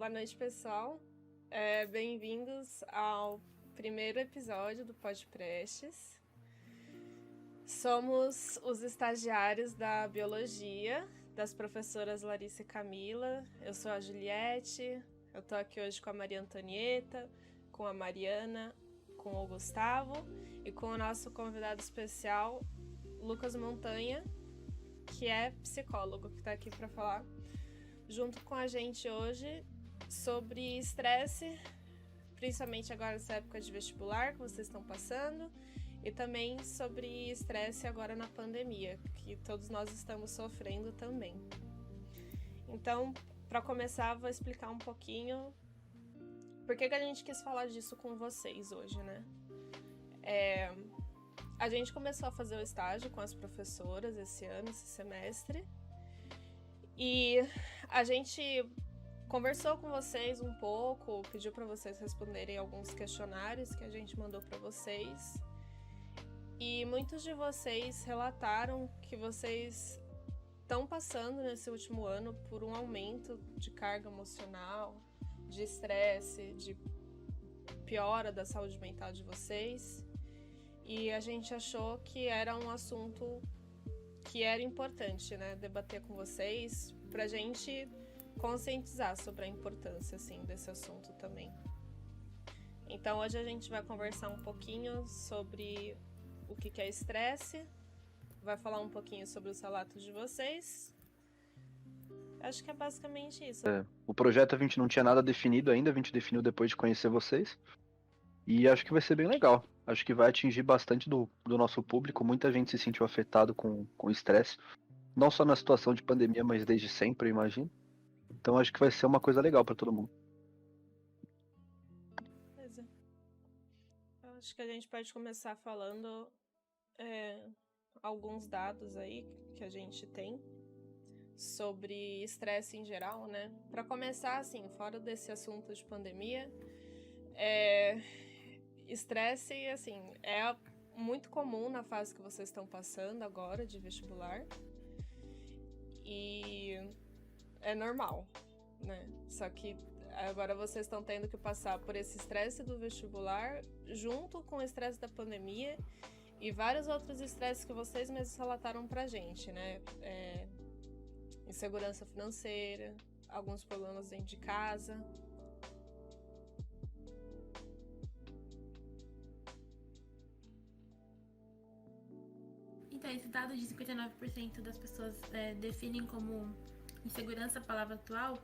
Boa noite, pessoal. Bem-vindos ao primeiro episódio do Podprestes. Somos os estagiários da Biologia, das professoras Larissa e Camila. Eu sou a Juliette, eu tô aqui hoje com a Maria Antonieta, com a Mariana, com o Gustavo e com o nosso convidado especial, Lucas Montanha, que é psicólogo, que tá aqui para falar junto com a gente hoje sobre estresse, principalmente agora nessa época de vestibular que vocês estão passando, e também sobre estresse agora na pandemia, que todos nós estamos sofrendo também. Então, para começar, vou explicar um pouquinho por que a gente quis falar disso com vocês hoje, né? A gente começou a fazer o estágio com as professoras esse ano, esse semestre, e a gente conversou com vocês um pouco, pediu para vocês responderem alguns questionários que a gente mandou para vocês. E muitos de vocês relataram que vocês estão passando nesse último ano por um aumento de carga emocional, de estresse, de piora da saúde mental de vocês. E a gente achou que era um assunto que era importante, né, debater com vocês, pra gente conscientizar sobre a importância, assim, desse assunto também. Então hoje a gente vai conversar um pouquinho sobre o que é estresse, vai falar um pouquinho sobre os relatos de vocês. Acho que é basicamente isso. O projeto a gente não tinha nada definido ainda, a gente definiu depois de conhecer vocês. E acho que vai ser bem legal. Acho que vai atingir bastante do nosso público. Muita gente se sentiu afetado com o estresse. Não só na situação de pandemia, mas desde sempre, eu imagino. Então acho que vai ser uma coisa legal para todo mundo. Beleza. Acho que a gente pode começar falando alguns dados aí que a gente tem sobre estresse em geral, né? Para começar, assim, fora desse assunto de pandemia, estresse, assim, é muito comum na fase que vocês estão passando agora de vestibular e é normal, né? Só que agora vocês estão tendo que passar por esse estresse do vestibular junto com o estresse da pandemia e vários outros estresses que vocês mesmos relataram pra gente, né? Insegurança financeira, alguns problemas dentro de casa. Então, esse dado de 59% das pessoas definem como insegurança a palavra atual,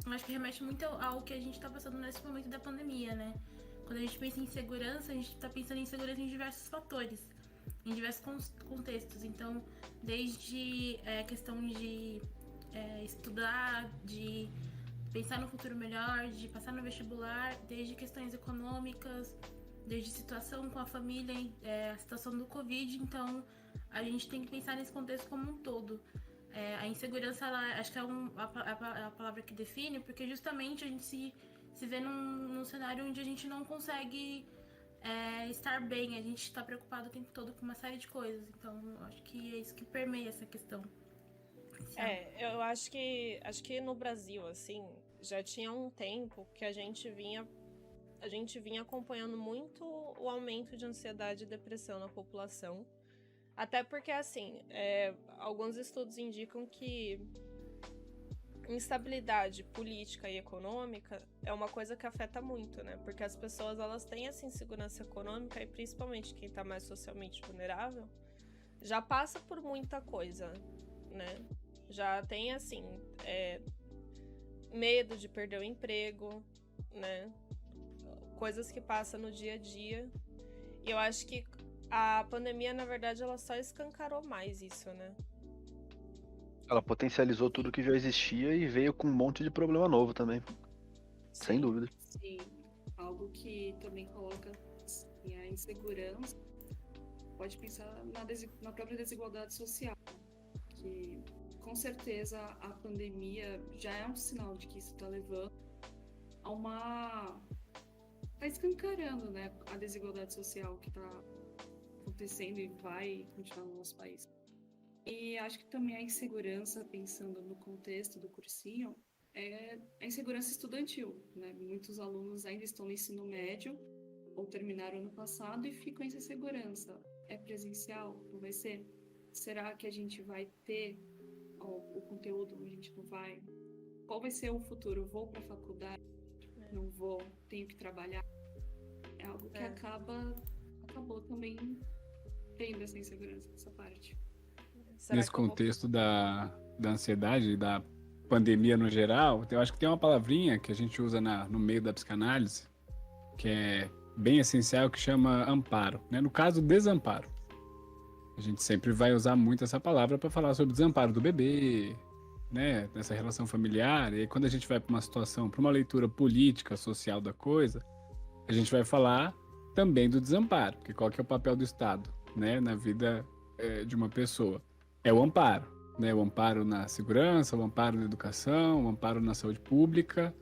eu acho que remete muito ao que a gente está passando nesse momento da pandemia, né? Quando a gente pensa em insegurança, a gente está pensando em insegurança em diversos fatores, em diversos contextos. Então, desde a questão de estudar, de pensar no futuro melhor, de passar no vestibular, desde questões econômicas, desde situação com a família, a situação do Covid. Então, a gente tem que pensar nesse contexto como um todo. A insegurança, acho que é a palavra que define, porque justamente a gente se vê num cenário onde a gente não consegue estar bem, a gente está preocupado o tempo todo com uma série de coisas. Então, acho que é isso que permeia essa questão. Eu acho que no Brasil, assim, já tinha um tempo que a gente vinha acompanhando muito o aumento de ansiedade e depressão na população. Até porque, assim, alguns estudos indicam que instabilidade política e econômica é uma coisa que afeta muito, né? Porque as pessoas, elas têm essa insegurança econômica e principalmente quem tá mais socialmente vulnerável já passa por muita coisa, né? Já tem, assim, medo de perder o emprego, né? Coisas que passam no dia a dia. E eu acho que a pandemia, na verdade, ela só escancarou mais isso, né? Ela potencializou tudo que já existia e veio com um monte de problema novo também. Sim. Sem dúvida. Sim, algo que também coloca assim, a insegurança. Pode pensar na própria desigualdade social, que com certeza a pandemia já é um sinal de que isso está levando a uma... Está escancarando, né, a desigualdade social que está acontecendo e vai continuar no nosso país. E acho que também a insegurança, pensando no contexto do cursinho, é a insegurança estudantil, né? Muitos alunos ainda estão no ensino médio ou terminaram ano passado e ficam em insegurança. É presencial? Não vai ser? Será que a gente vai ter o conteúdo? A gente não vai? Qual vai ser o futuro? Vou para a faculdade? Não vou? Tenho que trabalhar? É algo que acabou também tendo essa insegurança, essa parte. Nesse contexto da ansiedade, da pandemia no geral, eu acho que tem uma palavrinha que a gente usa no meio da psicanálise, que é bem essencial, que chama amparo, né? No caso, desamparo. A gente sempre vai usar muito essa palavra para falar sobre o desamparo do bebê, né? Dessa relação familiar. E aí, quando a gente vai para uma situação, para uma leitura política, social da coisa, a gente vai falar também do desamparo, porque qual que é o papel do Estado, né? Na vida de uma pessoa? É o amparo, né? O amparo na segurança, o amparo na educação, o amparo na saúde pública.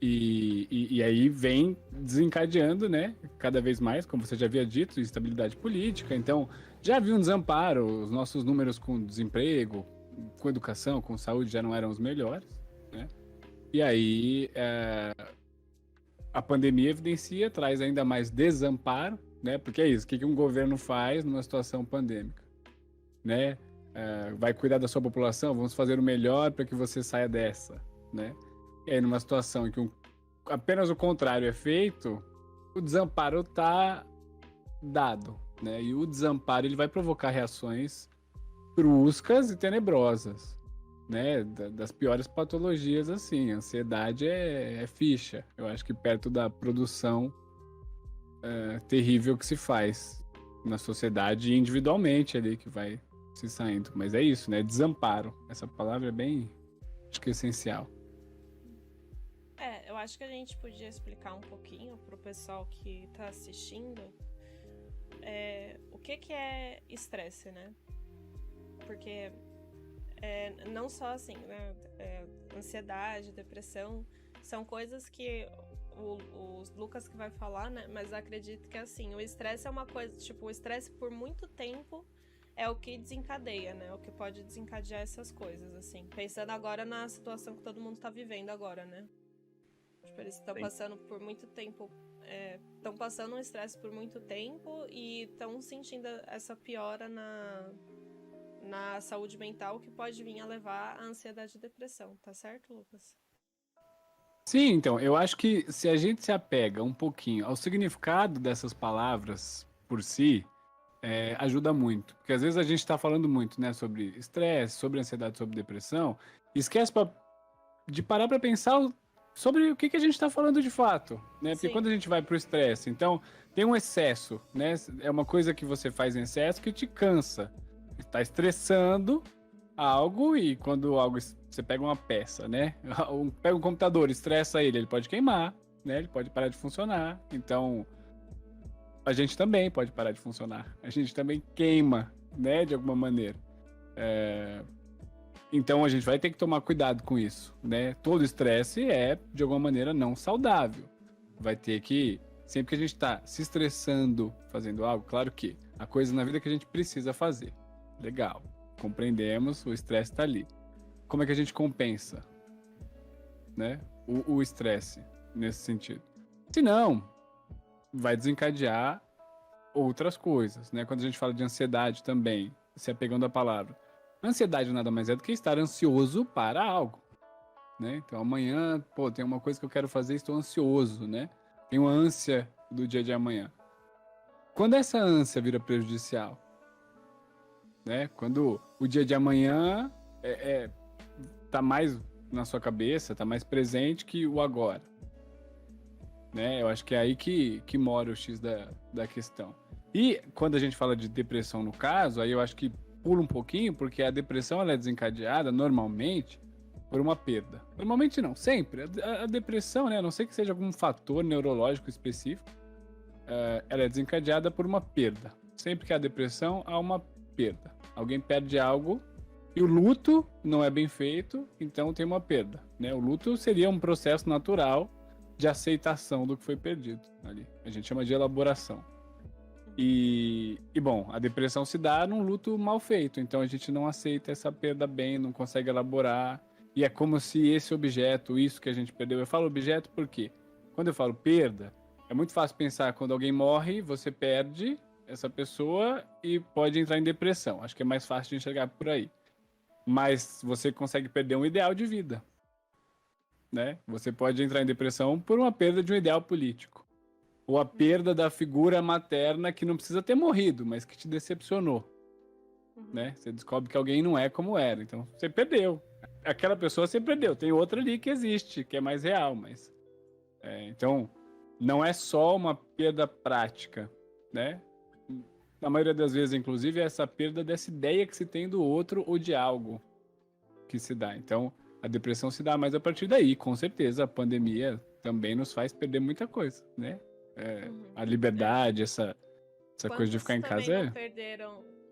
E aí vem desencadeando, né, cada vez mais, como você já havia dito, instabilidade política. Então, já havia um desamparo, os nossos números com desemprego, com educação, com saúde já não eram os melhores, né? E aí a pandemia evidencia, traz ainda mais desamparo, né? Porque é isso, o que um governo faz numa situação pandêmica, né? Vai cuidar da sua população, vamos fazer o melhor para que você saia dessa, né? E aí, numa situação em que apenas o contrário é feito, o desamparo está dado, né? E o desamparo ele vai provocar reações bruscas e tenebrosas, né? Das piores patologias, assim. A ansiedade é ficha. Eu acho que perto da produção terrível que se faz na sociedade e individualmente ali, que vai se saindo. Mas é isso, né? Desamparo. Essa palavra é bem, acho que essencial. Eu acho que a gente podia explicar um pouquinho pro pessoal que está assistindo o que é estresse, né? Porque não só assim, né? Ansiedade, depressão, são coisas que o Lucas que vai falar, né? Mas acredito que assim, o estresse é uma coisa, tipo, o estresse por muito tempo é o que desencadeia, né? O que pode desencadear essas coisas, assim. Pensando agora na situação que todo mundo está vivendo agora, né? Tipo, eles estão passando por muito tempo, estão passando um estresse por muito tempo e estão sentindo essa piora na saúde mental que pode vir a levar à ansiedade e depressão, tá certo, Lucas? Sim, então, eu acho que se a gente se apega um pouquinho ao significado dessas palavras por si, ajuda muito. Porque às vezes a gente está falando muito, né, sobre estresse, sobre ansiedade, sobre depressão, e esquece de parar para pensar sobre o que a gente está falando de fato, né? Porque quando a gente vai pro estresse, então tem um excesso, né? É uma coisa que você faz em excesso que te cansa. Está estressando algo e quando você pega uma peça, né? Pega um computador, estressa ele pode queimar, né? Ele pode parar de funcionar. Então a gente também pode parar de funcionar. A gente também queima, né? De alguma maneira. Então a gente vai ter que tomar cuidado com isso, né? Todo estresse é, de alguma maneira, não saudável. Vai ter que, sempre que a gente está se estressando fazendo algo, claro que há coisas na vida que a gente precisa fazer. Legal, compreendemos, o estresse está ali. Como é que a gente compensa, né? O estresse nesse sentido? Se não, vai desencadear outras coisas, né? Quando a gente fala de ansiedade também, se apegando à palavra. Ansiedade nada mais é do que estar ansioso para algo, né? Então amanhã, tem uma coisa que eu quero fazer, estou ansioso, né? Tenho ânsia do dia de amanhã. Quando essa ânsia vira prejudicial, né? Quando o dia de amanhã tá mais na sua cabeça, tá mais presente que o agora, né? Eu acho que é aí que mora o X da questão. E quando a gente fala de depressão no caso, aí eu acho que pula um pouquinho, porque a depressão ela é desencadeada normalmente por uma perda. Normalmente não, sempre. A depressão, né, a não ser que seja algum fator neurológico específico, ela é desencadeada por uma perda. Sempre que há depressão, há uma perda. Alguém perde algo e o luto não é bem feito, então tem uma perda, né? O luto seria um processo natural de aceitação do que foi perdido ali. A gente chama de elaboração. E bom, a depressão se dá num luto mal feito, então a gente não aceita essa perda bem, não consegue elaborar, e é como se esse objeto, isso que a gente perdeu... Eu falo objeto porque, quando eu falo perda, é muito fácil pensar quando alguém morre, você perde essa pessoa e pode entrar em depressão. Acho que é mais fácil de enxergar por aí. Mas você consegue perder um ideal de vida, né? Você pode entrar em depressão por uma perda de um ideal político. Ou a perda da figura materna que não precisa ter morrido, mas que te decepcionou, né? Você descobre que alguém não é como era. Então, você perdeu. Aquela pessoa você perdeu. Tem outra ali que existe, que é mais real, mas... então, não é só uma perda prática, né? Na maioria das vezes, inclusive, é essa perda dessa ideia que se tem do outro ou de algo que se dá. Então, a depressão se dá mais a partir daí. Com certeza, a pandemia também nos faz perder muita coisa, né? A liberdade, essa coisa de ficar em casa.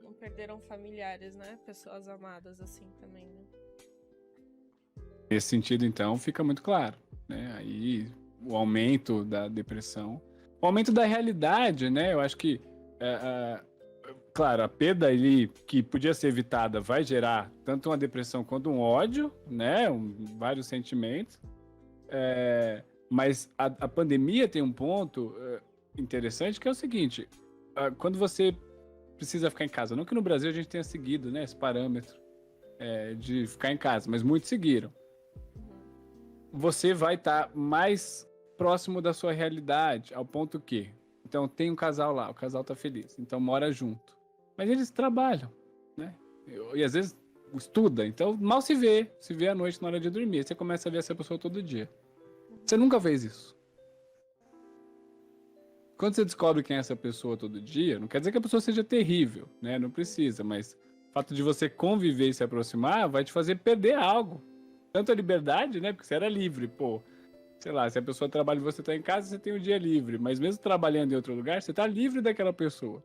Não perderam familiares, né? Pessoas amadas, assim, também, né? Nesse sentido, então, fica muito claro, né? Aí, o aumento da depressão. O aumento da realidade, né? Eu acho que claro, a perda ali que podia ser evitada vai gerar tanto uma depressão quanto um ódio, né? Vários sentimentos. Mas a pandemia tem um ponto interessante que é o seguinte: quando você precisa ficar em casa, não que no Brasil a gente tenha seguido, né, esse parâmetro de ficar em casa, mas muitos seguiram. Você vai estar mais próximo da sua realidade, ao ponto que então tem um casal lá, o casal tá feliz, então mora junto. Mas eles trabalham, né? E às vezes estuda, então mal se vê à noite na hora de dormir. Você começa a ver essa pessoa todo dia. Você nunca fez isso. Quando você descobre quem é essa pessoa todo dia, não quer dizer que a pessoa seja terrível, né? Não precisa, mas o fato de você conviver e se aproximar vai te fazer perder algo. Tanto a liberdade, né? Porque você era livre, pô. Sei lá, se a pessoa trabalha e você tá em casa, você tem o dia livre. Mas mesmo trabalhando em outro lugar, você tá livre daquela pessoa.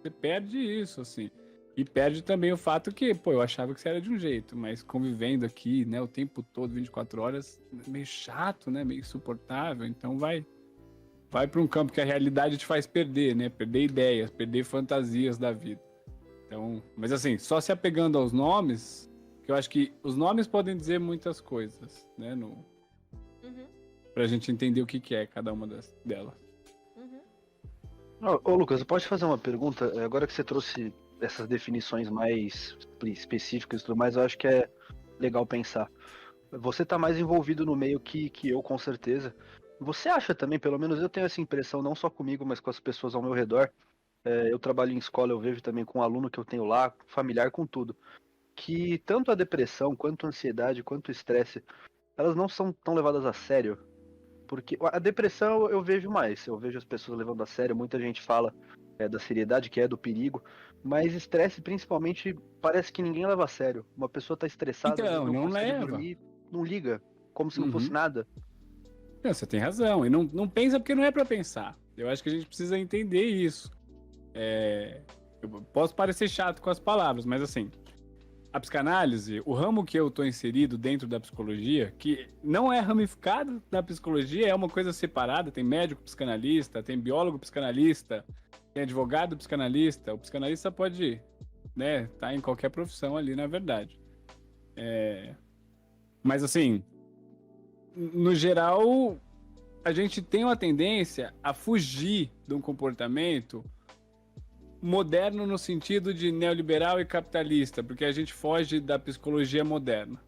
Você perde isso, assim. E perde também o fato que, pô, eu achava que você era de um jeito, mas convivendo aqui, né, o tempo todo, 24 horas, meio chato, né, meio insuportável. Então vai para um campo que a realidade te faz perder, né, perder ideias, perder fantasias da vida. Então, mas assim, só se apegando aos nomes, que eu acho que os nomes podem dizer muitas coisas, né, pra gente entender o que é cada uma delas. Ô Lucas, pode fazer uma pergunta? Agora que você trouxe essas definições mais específicas e tudo mais, eu acho que é legal pensar. Você tá mais envolvido no meio que eu, com certeza. Você acha também, pelo menos eu tenho essa impressão, não só comigo, mas com as pessoas ao meu redor. Eu trabalho em escola, eu vejo também com um aluno que eu tenho lá, familiar, com tudo. Que tanto a depressão, quanto a ansiedade, quanto o estresse, elas não são tão levadas a sério. Porque a depressão eu vejo mais, eu vejo as pessoas levando a sério, muita gente fala da seriedade, que é do perigo, mas estresse principalmente parece que ninguém leva a sério. Uma pessoa tá estressada, Então, não consegue leva. dormir, não liga, como se não fosse nada. Não, você tem razão, e não pensa porque não é pra pensar. Eu acho que a gente precisa entender isso. Eu posso parecer chato com as palavras, mas assim, a psicanálise, o ramo que eu tô inserido dentro da psicologia, que não é ramificado da psicologia, é uma coisa separada, tem médico psicanalista, tem biólogo psicanalista, tem advogado psicanalista, o psicanalista pode, né, tá em qualquer profissão ali, na verdade. Mas assim, no geral, a gente tem uma tendência a fugir de um comportamento moderno no sentido de neoliberal e capitalista, porque a gente foge da psicologia moderna,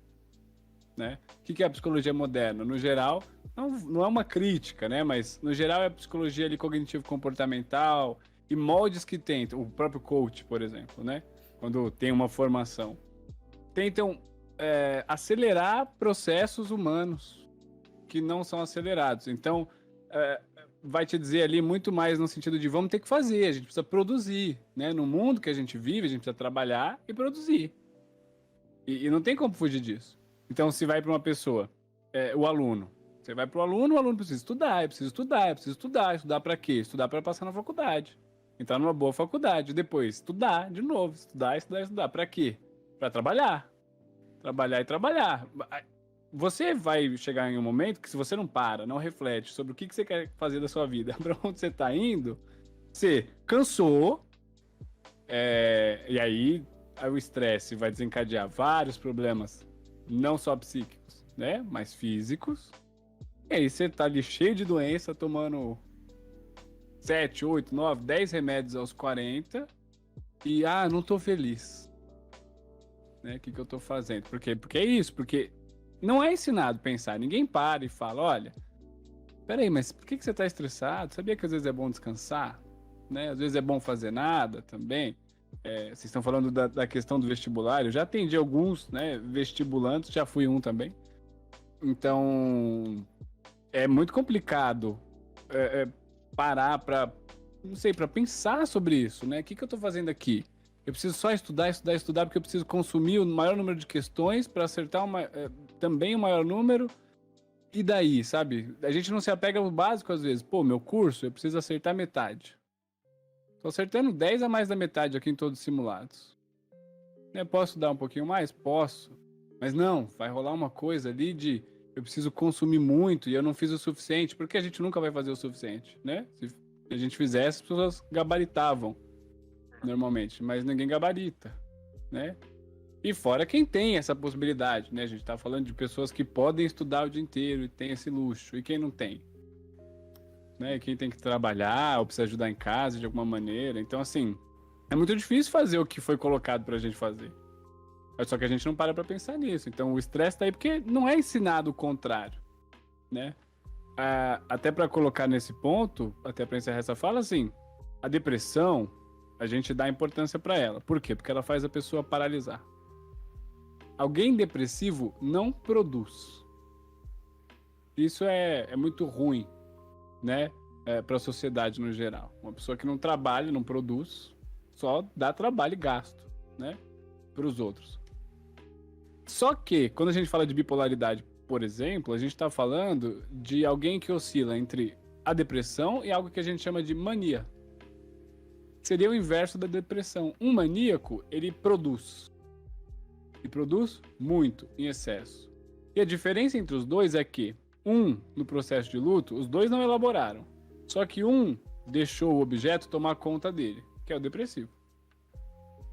né? O que é a psicologia moderna? No geral, não é uma crítica, né? Mas no geral é a psicologia ali cognitivo-comportamental e moldes que tentam, o próprio coach, por exemplo, né? Quando tem uma formação, tentam acelerar processos humanos que não são acelerados. Então, vai te dizer ali muito mais no sentido de vamos ter que fazer, a gente precisa produzir, né? No mundo que a gente vive, a gente precisa trabalhar e produzir. E não tem como fugir disso. Então, se vai para uma pessoa, o aluno, você vai para o aluno precisa estudar, eu preciso estudar, estudar para quê? Estudar para passar na faculdade. Entrar numa boa faculdade, depois estudar de novo, estudar, para quê? Para trabalhar. Trabalhar e trabalhar. Você vai chegar em um momento que se você não reflete sobre o que você quer fazer da sua vida, para onde você está indo, você cansou, e aí o estresse vai desencadear vários problemas não só psíquicos, né? Mas físicos. E aí você tá ali cheio de doença, tomando 7, 8, 9, 10 remédios aos 40 e, não tô feliz. Né? O que eu tô fazendo? Por quê? Porque é isso, porque não é ensinado a pensar. Ninguém para e fala, olha, peraí, mas por que você tá estressado? Sabia que às vezes é bom descansar? Né? Às vezes é bom fazer nada também. Vocês estão falando da questão do vestibular. Eu já atendi alguns, né, vestibulantes, já fui um também. Então, é muito complicado parar para, não sei, para pensar sobre isso, né? O que eu tô fazendo aqui? Eu preciso só estudar, porque eu preciso consumir o maior número de questões para acertar também o maior número. E daí, sabe? A gente não se apega ao básico às vezes. Pô, meu curso, eu preciso acertar metade. Tô acertando 10 a mais da metade aqui em todos os simulados. Eu posso estudar um pouquinho mais? Posso. Mas não, vai rolar uma coisa ali de eu preciso consumir muito e eu não fiz o suficiente, porque a gente nunca vai fazer o suficiente, né? Se a gente fizesse, as pessoas gabaritavam normalmente, mas ninguém gabarita, né? E fora quem tem essa possibilidade, né? A gente tá falando de pessoas que podem estudar o dia inteiro e tem esse luxo, e quem não tem? Né? Quem tem que trabalhar ou precisa ajudar em casa de alguma maneira. Então, assim, é muito difícil fazer o que foi colocado pra gente fazer. Só que a gente não para pra pensar nisso. Então, o estresse tá aí porque não é ensinado o contrário, né? Até pra colocar nesse ponto, até pra encerrar essa fala, assim, a depressão, a gente dá importância pra ela. Por quê? Porque ela faz a pessoa paralisar. Alguém depressivo não produz. Isso é muito ruim, né? Para a sociedade no geral. Uma pessoa que não trabalha, não produz, só dá trabalho e gasto, né? Para os outros. Só que, quando a gente fala de bipolaridade, por exemplo, a gente está falando de alguém que oscila entre a depressão e algo que a gente chama de mania. Seria o inverso da depressão. Um maníaco, ele produz. E produz muito, em excesso. E a diferença entre os dois é que no processo de luto, os dois não elaboraram. Só que deixou o objeto tomar conta dele, que é o depressivo.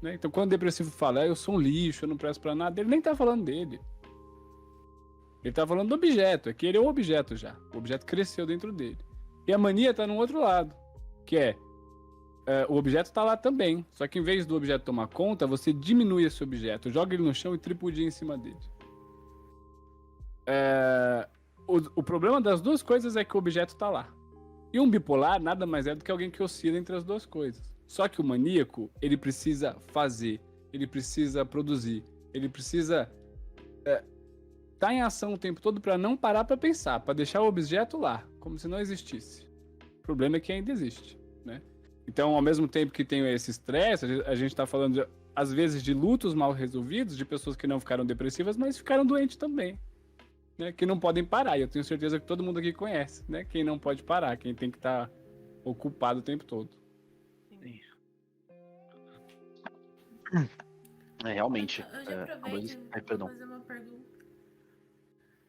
Né? Então, quando o depressivo fala, eu sou um lixo, eu não presto pra nada, ele nem tá falando dele. Ele tá falando do objeto, é que ele é o objeto já. O objeto cresceu dentro dele. E a mania tá no outro lado, que o objeto tá lá também. Só que em vez do objeto tomar conta, você diminui esse objeto, joga ele no chão e tripudia em cima dele. O problema das duas coisas é que o objeto tá lá. E um bipolar nada mais é do que alguém que oscila entre as duas coisas. Só que o maníaco, ele precisa fazer, ele precisa produzir, ele precisa tá em ação o tempo todo para não parar para pensar, para deixar o objeto lá, como se não existisse. O problema é que ainda existe, né? Então, ao mesmo tempo que tem esse estresse, a gente está falando, às vezes, de lutos mal resolvidos, de pessoas que não ficaram depressivas, mas ficaram doentes também, né? Que não podem parar. E eu tenho certeza que todo mundo aqui conhece, né? Quem não pode parar, quem tem que estar ocupado o tempo todo. Realmente. Eu já aproveito Perdão. pra fazer uma pergunta.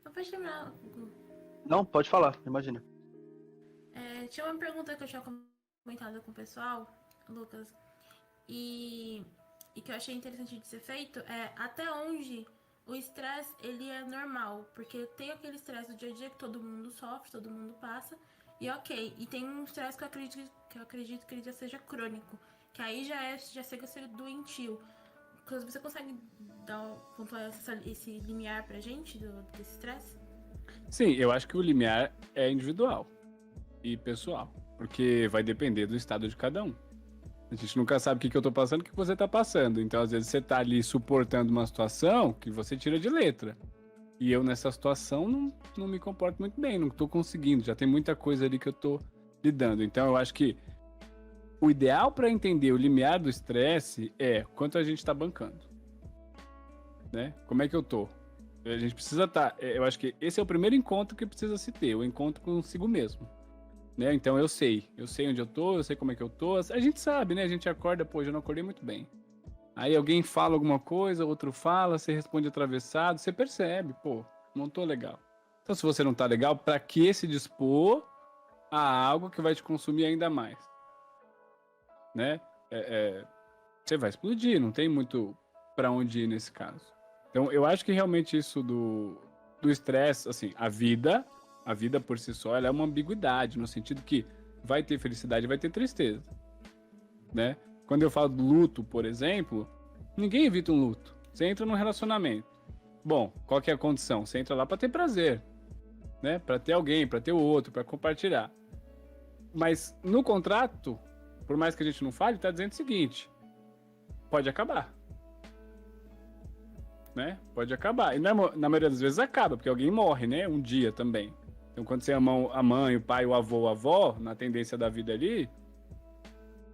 Não pode terminar, Gugu. Não, pode falar, imagina. Tinha uma pergunta que eu tinha comentado com o pessoal, Lucas, e que eu achei interessante de ser feito, até onde o estresse, ele é normal, porque tem aquele estresse do dia a dia que todo mundo sofre, todo mundo passa, e ok, e tem um estresse que eu acredito que ele já seja crônico, que aí já chega a ser doentio. Você consegue pontuar esse limiar pra gente desse estresse? Sim, eu acho que o limiar é individual e pessoal, porque vai depender do estado de cada um. A gente nunca sabe o que eu tô passando, o que você tá passando. Então, às vezes, você tá ali suportando uma situação que você tira de letra. E eu, nessa situação, não me comporto muito bem, não tô conseguindo. Já tem muita coisa ali que eu tô lidando. Então, eu acho que o ideal para entender o limiar do estresse é quanto a gente tá bancando. Né? Como é que eu tô? A gente precisa eu acho que esse é o primeiro encontro que precisa se ter, o encontro consigo mesmo. Né? Então eu sei onde eu tô, eu sei como é que eu tô. A gente sabe, né? A gente acorda, pô, já não acordei muito bem. Aí alguém fala alguma coisa, outro fala, você responde atravessado, você percebe, pô, não tô legal. Então se você não tá legal, pra que se dispor a algo que vai te consumir ainda mais? Né? Você vai explodir, não tem muito pra onde ir nesse caso. Então, eu acho que realmente isso do estresse, assim, a vida por si só, ela é uma ambiguidade, no sentido que vai ter felicidade e vai ter tristeza, né? Quando eu falo do luto, por exemplo, ninguém evita um luto. Você entra num relacionamento. Bom, qual que é a condição? Você entra lá para ter prazer, né? Para ter alguém, para ter o outro, para compartilhar. Mas no contrato, por mais que a gente não fale, tá dizendo o seguinte: pode acabar. Né? Pode acabar. E na maioria das vezes acaba, porque alguém morre, né? Um dia também. Então, quando você ama a mãe, o pai, o avô, a avó, na tendência da vida ali,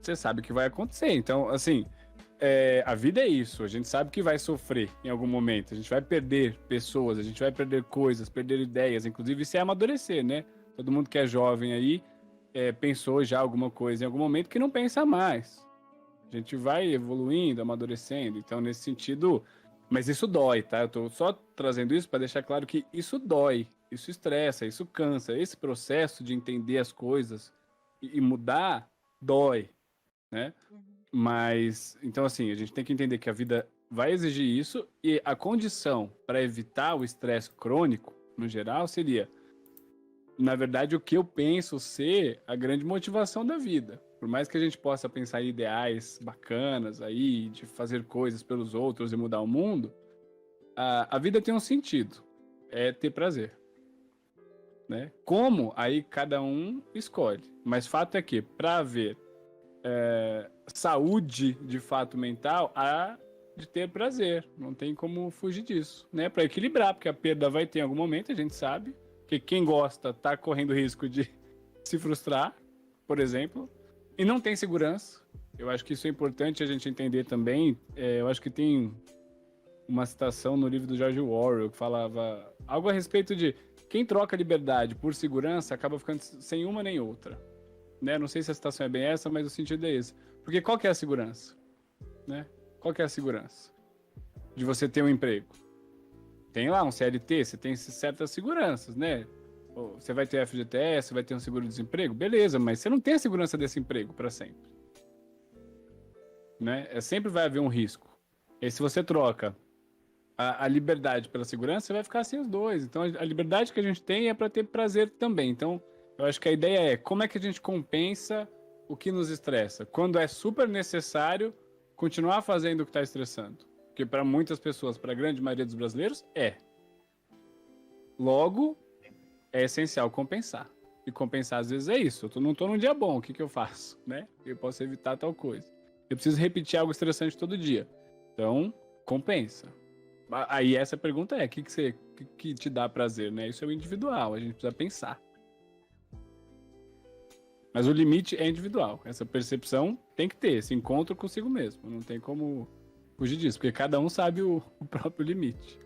você sabe o que vai acontecer. Então, assim, a vida é isso. A gente sabe que vai sofrer em algum momento. A gente vai perder pessoas, a gente vai perder coisas, perder ideias. Inclusive, isso é amadurecer, né? Todo mundo que é jovem aí pensou já alguma coisa em algum momento que não pensa mais. A gente vai evoluindo, amadurecendo. Então, nesse sentido... Mas isso dói, tá? Eu tô só trazendo isso para deixar claro que isso dói, isso estressa, isso cansa. Esse processo de entender as coisas e mudar dói, né? Mas, então assim, a gente tem que entender que a vida vai exigir isso e a condição para evitar o estresse crônico, no geral, seria, na verdade, o que eu penso ser a grande motivação da vida. Por mais que a gente possa pensar em ideais bacanas aí, de fazer coisas pelos outros e mudar o mundo, a vida tem um sentido, é ter prazer, né? Como? Aí cada um escolhe. Mas fato é que, para haver saúde, de fato, mental, há de ter prazer. Não tem como fugir disso, né? Para equilibrar, porque a perda vai ter em algum momento, a gente sabe, que quem gosta tá correndo risco de se frustrar, por exemplo, e não tem segurança. Eu acho que isso é importante a gente entender também. Eu acho que tem uma citação no livro do George Orwell que falava algo a respeito de quem troca liberdade por segurança acaba ficando sem uma nem outra, né? Não sei se a citação é bem essa, mas o sentido é esse. Porque qual que é a segurança, né? Qual que é a segurança de você ter um emprego? Tem lá um CLT, você tem certas seguranças, né? Você vai ter FGTS, você vai ter um seguro-desemprego, beleza, mas você não tem a segurança desse emprego para sempre, né? Sempre vai haver um risco. E se você troca a liberdade pela segurança, você vai ficar sem os dois. Então, a liberdade que a gente tem é para ter prazer também. Então, eu acho que a ideia é como é que a gente compensa o que nos estressa. Quando é super necessário continuar fazendo o que está estressando. Porque para muitas pessoas, para a grande maioria dos brasileiros, Logo, é essencial compensar. E compensar, às vezes, é isso. Eu não tô num dia bom, o que eu faço, né? Eu posso evitar tal coisa. Eu preciso repetir algo estressante todo dia. Então, compensa. Aí essa pergunta é, o que te dá prazer, né? Isso é o individual, a gente precisa pensar. Mas o limite é individual. Essa percepção tem que ter, esse encontro consigo mesmo. Não tem como fugir disso, porque cada um sabe o próprio limite.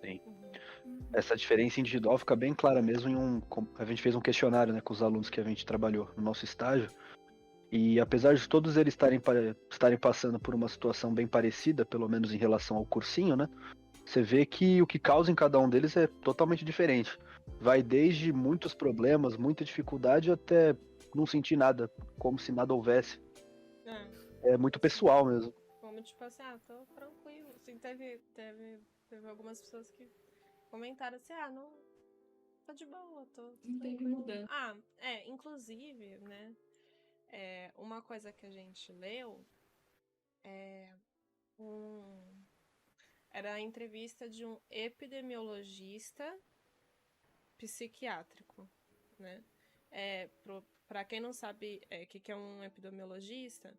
Sim. Essa diferença individual fica bem clara mesmo a gente fez um questionário, né, com os alunos que a gente trabalhou no nosso estágio, e apesar de todos eles estarem passando por uma situação bem parecida, pelo menos em relação ao cursinho, né, você vê que o que causa em cada um deles é totalmente diferente. Vai desde muitos problemas, muita dificuldade, até não sentir nada, como se nada houvesse. É muito pessoal mesmo. Como tipo assim, tô tranquilo. Assim, teve algumas pessoas que comentaram assim, não, tá de boa, tô Não tem que mudar. Inclusive, né, uma coisa que a gente leu era a entrevista de um epidemiologista psiquiátrico, né? Para quem não sabe o que é um epidemiologista,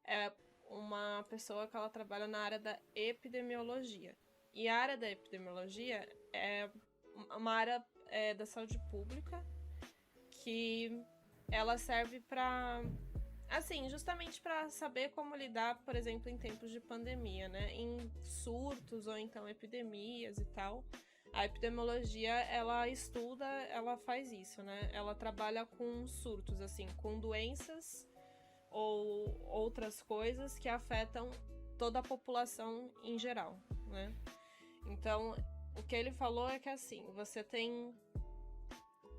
é uma pessoa que ela trabalha na área da epidemiologia. E a área da epidemiologia é uma área da saúde pública que ela serve para, assim, justamente para saber como lidar, por exemplo, em tempos de pandemia, né? Em surtos ou então epidemias e tal. A epidemiologia, ela estuda, ela faz isso, né? Ela trabalha com surtos, assim, com doenças ou outras coisas que afetam toda a população em geral, né? Então, o que ele falou é que, assim, você tem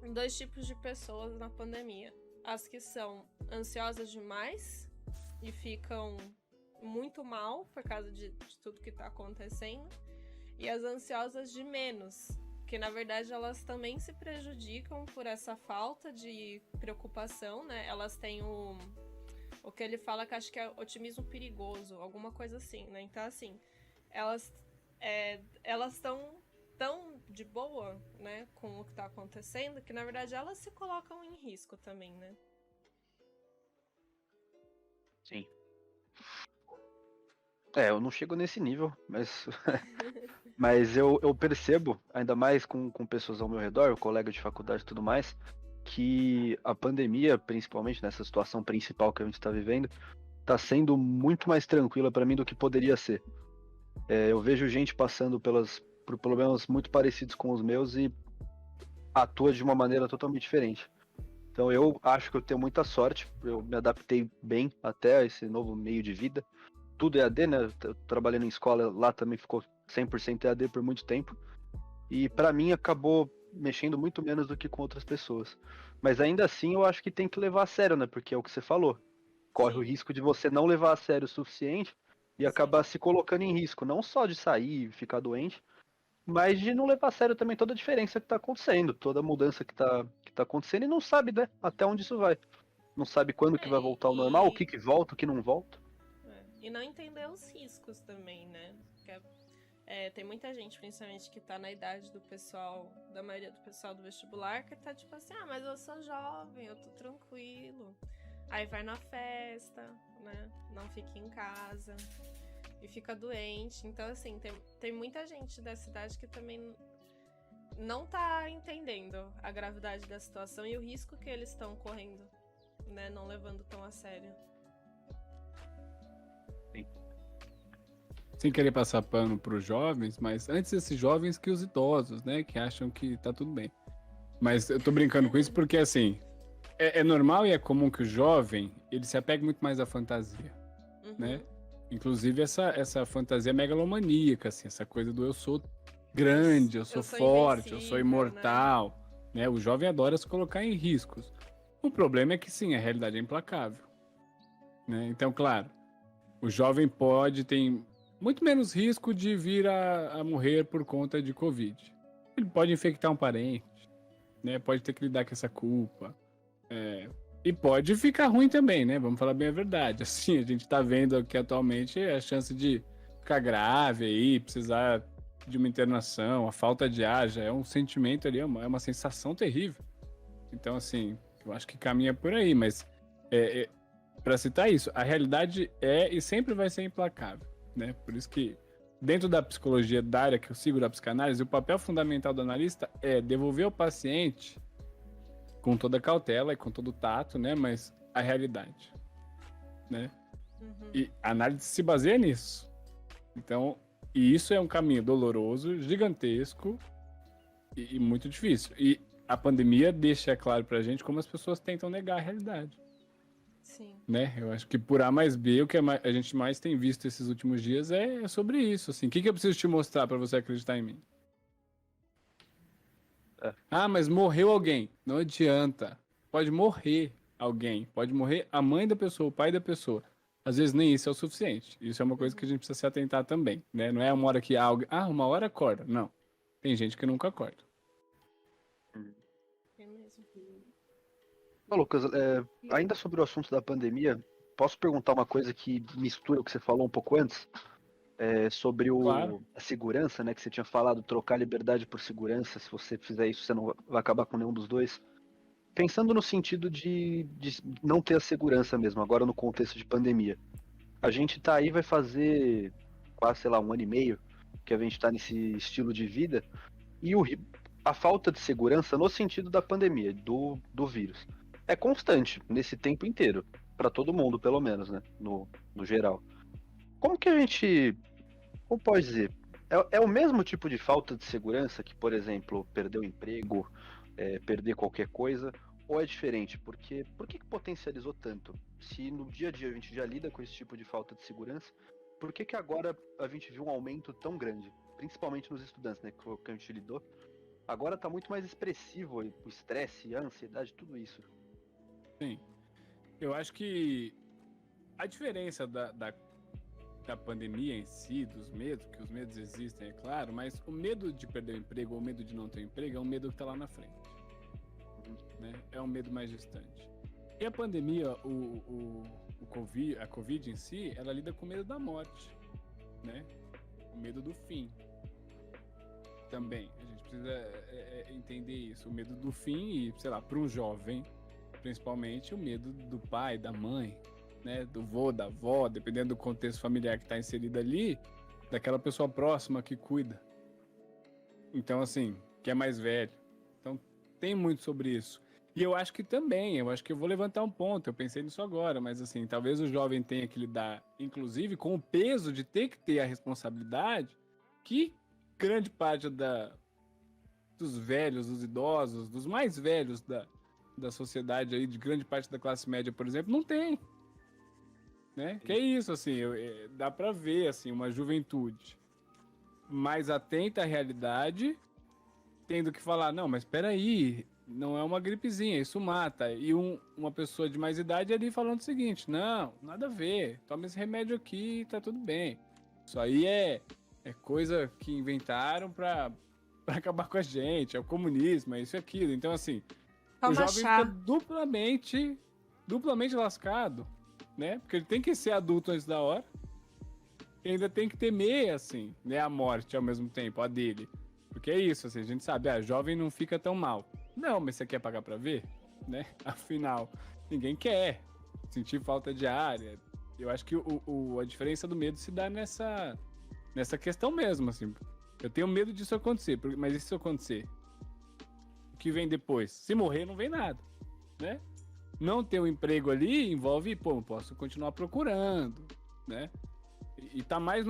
2 tipos de pessoas na pandemia. As que são ansiosas demais e ficam muito mal por causa de tudo que tá acontecendo. e as ansiosas de menos. Que na verdade elas também se prejudicam por essa falta de preocupação, né? Elas têm o que ele fala que acho que é otimismo perigoso, alguma coisa assim, né? Então, assim, elas estão tão de boa, né, com o que tá acontecendo, que na verdade elas se colocam em risco também, né? Sim. Eu não chego nesse nível, mas mas eu percebo, ainda mais com pessoas ao meu redor, colega de faculdade e tudo mais, que a pandemia, principalmente nessa situação principal que a gente está vivendo, está sendo muito mais tranquila para mim do que poderia ser. Eu vejo gente passando por problemas muito parecidos com os meus e atua de uma maneira totalmente diferente. Então eu acho que eu tenho muita sorte, eu me adaptei bem até a esse novo meio de vida. Tudo EAD, né? Eu trabalhando em escola, lá também ficou 100% EAD por muito tempo. E para mim acabou mexendo muito menos do que com outras pessoas. Mas ainda assim eu acho que tem que levar a sério, né? Porque é o que você falou. Corre o Sim. risco de você não levar a sério o suficiente e acabar se colocando em risco, não só de sair e ficar doente, mas de não levar a sério também toda a diferença que tá acontecendo, toda a mudança que tá acontecendo e não sabe, né, até onde isso vai. Não sabe quando que vai voltar ao normal, o que volta, o que não volta. E não entender os riscos também, né? Porque tem muita gente, principalmente, que tá na idade do pessoal, da maioria do pessoal do vestibular, que tá tipo assim, mas eu sou jovem, eu tô tranquilo. Aí vai na festa, né? Não fica em casa e fica doente. Então, assim, tem muita gente da cidade que também não tá entendendo a gravidade da situação e o risco que eles estão correndo, né? Não levando tão a sério. Sim. Sem querer passar pano pros jovens, mas antes esses jovens que os idosos, né? Que acham que tá tudo bem. Mas eu tô brincando com isso porque, assim, é normal e é comum que o jovem, ele se apegue muito mais à fantasia, né? Inclusive essa fantasia megalomaníaca, assim, essa coisa do eu sou grande, eu sou forte, eu sou imortal, né? O jovem adora se colocar em riscos. O problema é que, sim, a realidade é implacável, né? Então, claro, o jovem tem muito menos risco de vir a morrer por conta de Covid. Ele pode infectar um parente, né? Pode ter que lidar com essa culpa. E pode ficar ruim também, né? Vamos falar bem a verdade. Assim, a gente tá vendo aqui atualmente a chance de ficar grave aí, precisar de uma internação, a falta de ar já é um sentimento ali, é uma sensação terrível. Então, assim, eu acho que caminha por aí, mas para citar isso, a realidade é e sempre vai ser implacável, né? Por isso que dentro da psicologia da área que eu sigo da psicanálise, o papel fundamental do analista é devolver ao paciente com toda cautela e com todo tato, né? Mas a realidade, né? E a análise se baseia nisso. Então, e isso é um caminho doloroso, gigantesco e muito difícil. E a pandemia deixa claro pra gente como as pessoas tentam negar a realidade. Sim. Né? Eu acho que por A mais B, o que a gente mais tem visto esses últimos dias é sobre isso. Assim. O que eu preciso te mostrar pra você acreditar em mim? Mas morreu alguém. Não adianta. Pode morrer alguém. Pode morrer a mãe da pessoa, o pai da pessoa. Às vezes nem isso é o suficiente. Isso é uma coisa que a gente precisa se atentar também. Né? Não é uma hora que algo. Uma hora acorda. Não. Tem gente que nunca acorda. É mesmo. Lucas, ainda sobre o assunto da pandemia, posso perguntar uma coisa que mistura o que você falou um pouco antes? Sobre Claro. a segurança, né? Que você tinha falado, trocar liberdade por segurança. Se você fizer isso, você não vai acabar com nenhum dos dois. Pensando no sentido de não ter a segurança mesmo, agora no contexto de pandemia. A gente tá aí, vai fazer quase, sei lá, 1 ano e meio que a gente tá nesse estilo de vida. E a falta de segurança no sentido da pandemia, do vírus, é constante nesse tempo inteiro. Para todo mundo, pelo menos, né? No geral. Como que a gente... Como pode dizer? É o mesmo tipo de falta de segurança que, por exemplo, perder o emprego, perder qualquer coisa, ou é diferente? Por que potencializou tanto? Se no dia a dia a gente já lida com esse tipo de falta de segurança, por que agora a gente viu um aumento tão grande? Principalmente nos estudantes, né? Que a gente lidou. Agora tá muito mais expressivo o estresse, a ansiedade, tudo isso. Sim. Eu acho que a diferença da pandemia em si, dos medos, que os medos existem, é claro, mas o medo de perder o emprego ou o medo de não ter emprego é um medo que está lá na frente, né? É um medo mais distante. E a pandemia, a Covid em si, ela lida com o medo da morte, né? O medo do fim. Também, a gente precisa entender isso, o medo do fim e, sei lá, para um jovem, principalmente, o medo do pai, da mãe, né, do vô, da avó, dependendo do contexto familiar que está inserido ali, daquela pessoa próxima que cuida. Então, assim, que é mais velho. Então, tem muito sobre isso. E eu acho que eu vou levantar um ponto, eu pensei nisso agora, mas assim, talvez o jovem tenha que lidar, inclusive, com o peso de ter que ter a responsabilidade que grande parte dos velhos, dos idosos, dos mais velhos da sociedade aí, de grande parte da classe média, por exemplo, não tem. Né? Que é isso, assim, dá pra ver, assim, uma juventude mais atenta à realidade, tendo que falar, não, mas peraí, não é uma gripezinha, isso mata. E uma pessoa de mais idade ali falando o seguinte, não, nada a ver, toma esse remédio aqui e tá tudo bem. Isso aí é coisa que inventaram pra acabar com a gente, é o comunismo, é isso e aquilo. Então, assim, o jovem fica duplamente lascado, né? Porque ele tem que ser adulto antes da hora. E ainda tem que temer, assim, né? A morte ao mesmo tempo, a dele. Porque é isso, assim, a gente sabe, jovem não fica tão mal. Não, mas você quer pagar pra ver? Né? Afinal, ninguém quer sentir falta de ar. Eu acho que a diferença do medo se dá nessa questão mesmo, assim. Eu tenho medo disso acontecer, mas e se isso acontecer? O que vem depois? Se morrer, não vem nada, né? Não ter um emprego ali envolve, pô, posso continuar procurando, né? E tá mais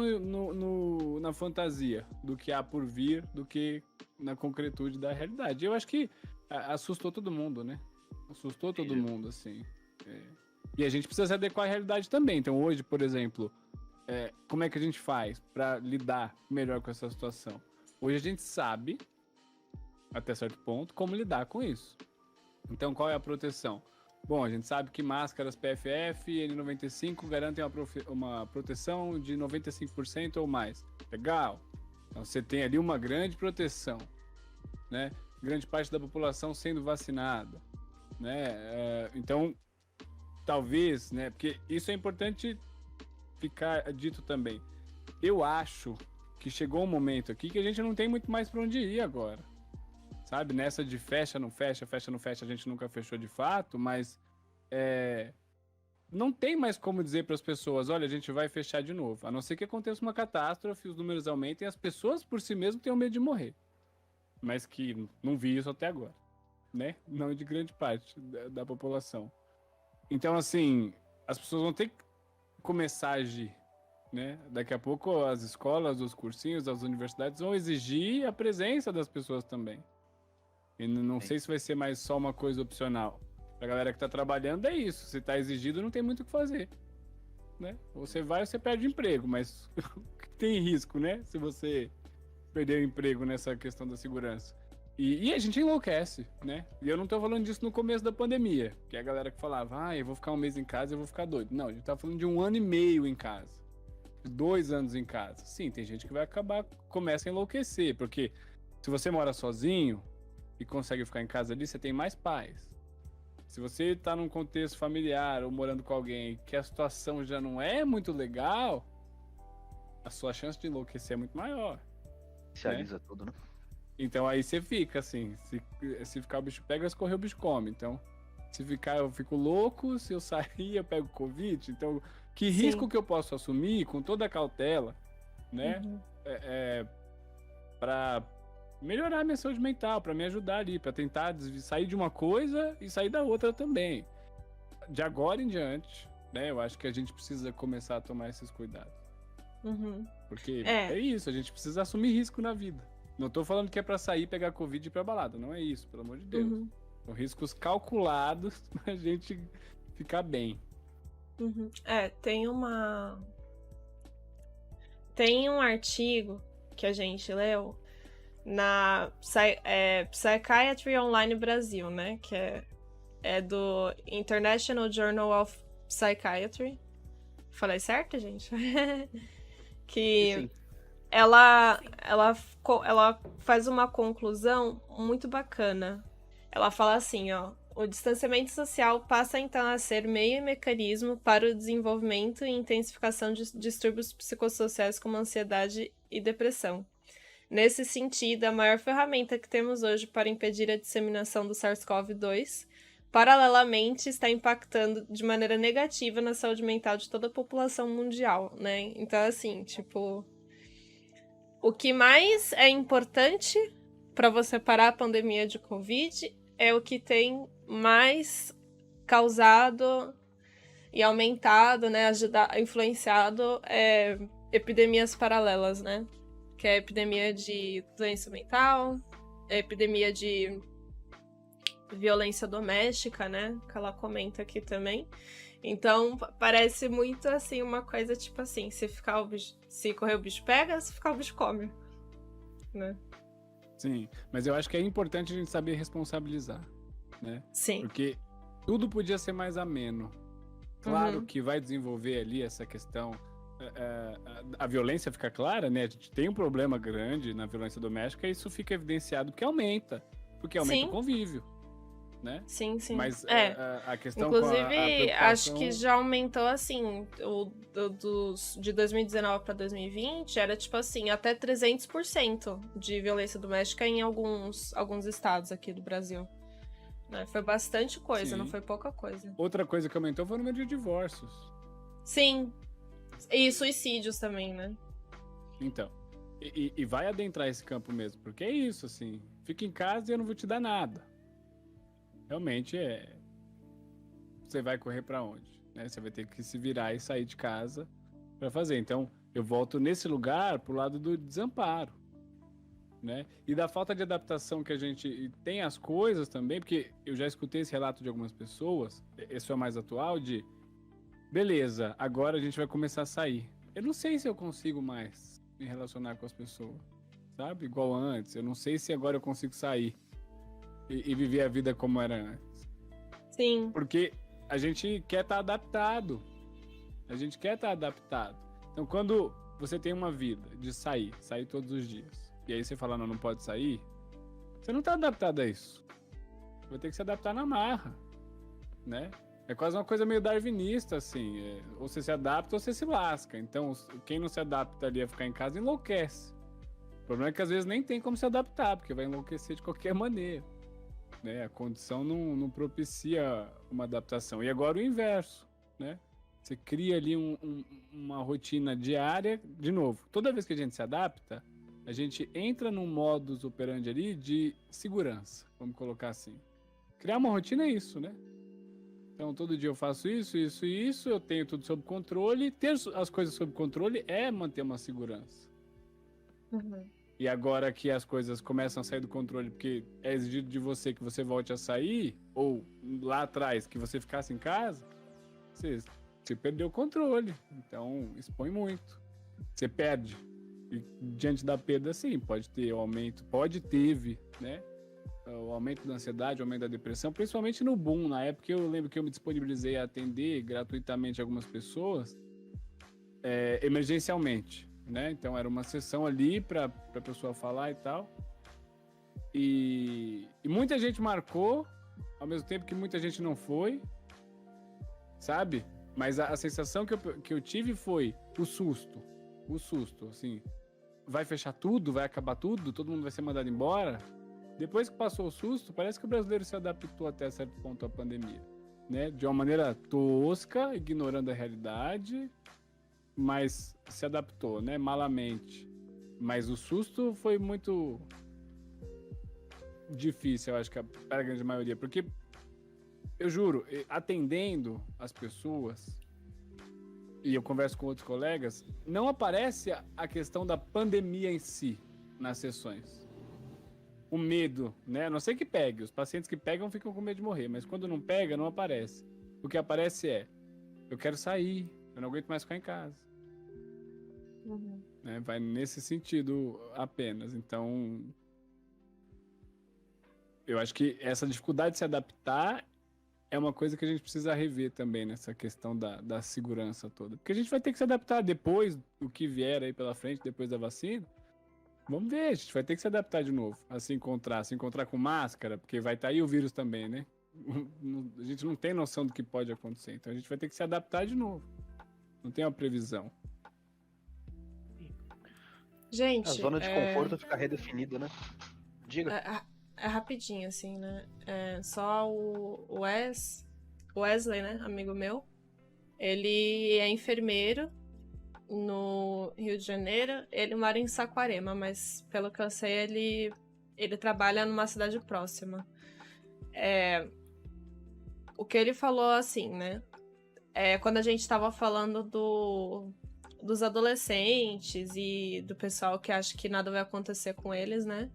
na fantasia do que há por vir, do que na concretude da realidade. Eu acho que assustou todo mundo, né? Assustou todo mundo, assim. E a gente precisa se adequar à realidade também. Então hoje, por exemplo, como é que a gente faz para lidar melhor com essa situação? Hoje a gente sabe, até certo ponto, como lidar com isso. Então qual é a proteção? Bom, a gente sabe que máscaras PFF e N95 garantem uma proteção de 95% ou mais. Legal. Então você tem ali uma grande proteção, né? Grande parte da população sendo vacinada, né? Então, talvez, né? Porque isso é importante ficar dito também. Eu acho que chegou um momento aqui que a gente não tem muito mais para onde ir agora. Sabe, nessa de fecha, não fecha, a gente nunca fechou de fato, mas não tem mais como dizer para as pessoas, olha, a gente vai fechar de novo. A não ser que aconteça uma catástrofe, os números aumentem e as pessoas por si mesmas tenham medo de morrer. Mas que não vi isso até agora, né? Não de grande parte da população. Então, assim, as pessoas vão ter que começar a agir, né? Daqui a pouco as escolas, os cursinhos, as universidades vão exigir a presença das pessoas também. E não sei se vai ser mais só uma coisa opcional. Pra galera que tá trabalhando é isso. Se tá exigido, não tem muito o que fazer, né? Ou você vai ou você perde o emprego, mas tem risco, né? Se você perder o emprego nessa questão da segurança. E a gente enlouquece, né? E eu não tô falando disso no começo da pandemia, que é a galera que falava, eu vou ficar um mês em casa e eu vou ficar doido. Não, a gente tá falando de 1 ano e meio em casa. 2 anos em casa. Sim, tem gente que vai começa a enlouquecer, porque se você mora sozinho e consegue ficar em casa ali, você tem mais paz. Se você tá num contexto familiar ou morando com alguém que a situação já não é muito legal, a sua chance de enlouquecer é muito maior. Inicializa tudo, né? Então aí você fica assim, se ficar o bicho pega, se correr o bicho come. Então, se ficar eu fico louco, se eu sair eu pego Covid. Então, que risco que eu posso assumir com toda a cautela, né? Pra melhorar a minha saúde mental, pra me ajudar ali, pra tentar sair de uma coisa e sair da outra também. De agora em diante, né? Eu acho que a gente precisa começar a tomar esses cuidados. Porque é isso, a gente precisa assumir risco na vida. Não tô falando que é pra sair, pegar Covid e ir pra balada, não é isso, pelo amor de Deus. São riscos calculados pra gente ficar bem. Tem um artigo que a gente leu na Psychiatry Online Brasil, né? Que é do International Journal of Psychiatry, Falei certo, gente? Que Sim. ela faz uma conclusão muito bacana. Ela fala assim, ó: o distanciamento social passa então a ser meio e mecanismo para o desenvolvimento e intensificação de distúrbios psicossociais como ansiedade e depressão. Nesse sentido, a maior ferramenta que temos hoje para impedir a disseminação do SARS-CoV-2, paralelamente, está impactando de maneira negativa na saúde mental de toda a população mundial, né? Então, assim, tipo, o que mais é importante para você parar a pandemia de Covid é o que tem mais causado e aumentado, né, influenciado epidemias paralelas, né? Que é a epidemia de doença mental, a epidemia de violência doméstica, né? Que ela comenta aqui também. Então, parece muito assim, uma coisa tipo assim: se correr o bicho pega, se ficar o bicho come, né? Sim, mas eu acho que é importante a gente saber responsabilizar, né? Sim. Porque tudo podia ser mais ameno. Claro que vai desenvolver ali essa questão. A violência fica clara, né? A gente tem um problema grande na violência doméstica e isso fica evidenciado porque aumenta Sim. o convívio, né? Sim. Mas a questão inclusive, com a preocupação... acho que já aumentou assim, de 2019 para 2020, era tipo assim, até 300% de violência doméstica em alguns estados aqui do Brasil. Né? Foi bastante coisa, não foi pouca coisa. Outra coisa que aumentou foi o número de divórcios. Sim. E suicídios também, né? Então, e vai adentrar esse campo mesmo, porque é isso, assim, fica em casa e eu não vou te dar nada. Realmente você vai correr pra onde? Né? Você vai ter que se virar e sair de casa pra fazer. Então, eu volto nesse lugar pro lado do desamparo, né? E da falta de adaptação que a gente tem às coisas também, porque eu já escutei esse relato de algumas pessoas, esse é o mais atual, de beleza, agora a gente vai começar a sair. Eu não sei se eu consigo mais me relacionar com as pessoas, sabe? Igual antes. Eu não sei se agora eu consigo sair e viver a vida como era antes. Sim. Porque a gente quer estar adaptado. Então, quando você tem uma vida de sair todos os dias, e aí você fala, não pode sair, você não está adaptado a isso. Você vai ter que se adaptar na marra, né? É quase uma coisa meio darwinista, assim. Ou você se adapta ou você se lasca. Então, quem não se adapta ali a ficar em casa enlouquece. O problema é que às vezes nem tem como se adaptar, porque vai enlouquecer de qualquer maneira. Né? A condição não propicia uma adaptação. E agora o inverso, né? Você cria ali uma rotina diária. De novo, toda vez que a gente se adapta, a gente entra num modus operandi ali de segurança, vamos colocar assim. Criar uma rotina é isso, né? Então, todo dia eu faço isso, eu tenho tudo sob controle. Ter as coisas sob controle é manter uma segurança. E agora que as coisas começam a sair do controle porque é exigido de você que você volte a sair, ou lá atrás que você ficasse em casa, você perdeu o controle. Então, expõe muito. Você perde. E diante da perda, sim, pode ter o aumento, teve, né? O aumento da ansiedade, o aumento da depressão, principalmente no boom. Na época eu lembro que eu me disponibilizei a atender gratuitamente algumas pessoas emergencialmente, né? Então era uma sessão ali para a pessoa falar e tal. E muita gente marcou, ao mesmo tempo que muita gente não foi, sabe? Mas a sensação que eu tive foi o susto, assim, vai fechar tudo, vai acabar tudo, todo mundo vai ser mandado embora. Depois que passou o susto, parece que o brasileiro se adaptou até certo ponto à pandemia, né? De uma maneira tosca, ignorando a realidade, mas se adaptou, né? Malamente. Mas o susto foi muito difícil, eu acho que para a grande maioria, porque eu juro, atendendo as pessoas, e eu converso com outros colegas, não aparece a questão da pandemia em si nas sessões. O medo, né? A não ser que pegue. Os pacientes que pegam ficam com medo de morrer, mas quando não pega, não aparece. O que aparece é, eu quero sair, eu não aguento mais ficar em casa. Né? Vai nesse sentido apenas. Então, eu acho que essa dificuldade de se adaptar é uma coisa que a gente precisa rever também nessa questão da segurança toda. Porque a gente vai ter que se adaptar depois do que vier aí pela frente, depois da vacina. Vamos ver, a gente vai ter que se adaptar de novo a se encontrar com máscara, porque vai estar aí o vírus também, né? A gente não tem noção do que pode acontecer, então a gente vai ter que se adaptar de novo. Não tem uma previsão. Gente, A zona de conforto fica redefinida, né? Diga. é rapidinho, assim, né? Só o Wesley, né? Amigo meu. Ele é enfermeiro no Rio de Janeiro. Ele mora em Saquarema, mas pelo que eu sei, ele trabalha numa cidade próxima. O que ele falou, assim, né? Quando a gente tava falando dos adolescentes e do pessoal que acha que nada vai acontecer com eles, né?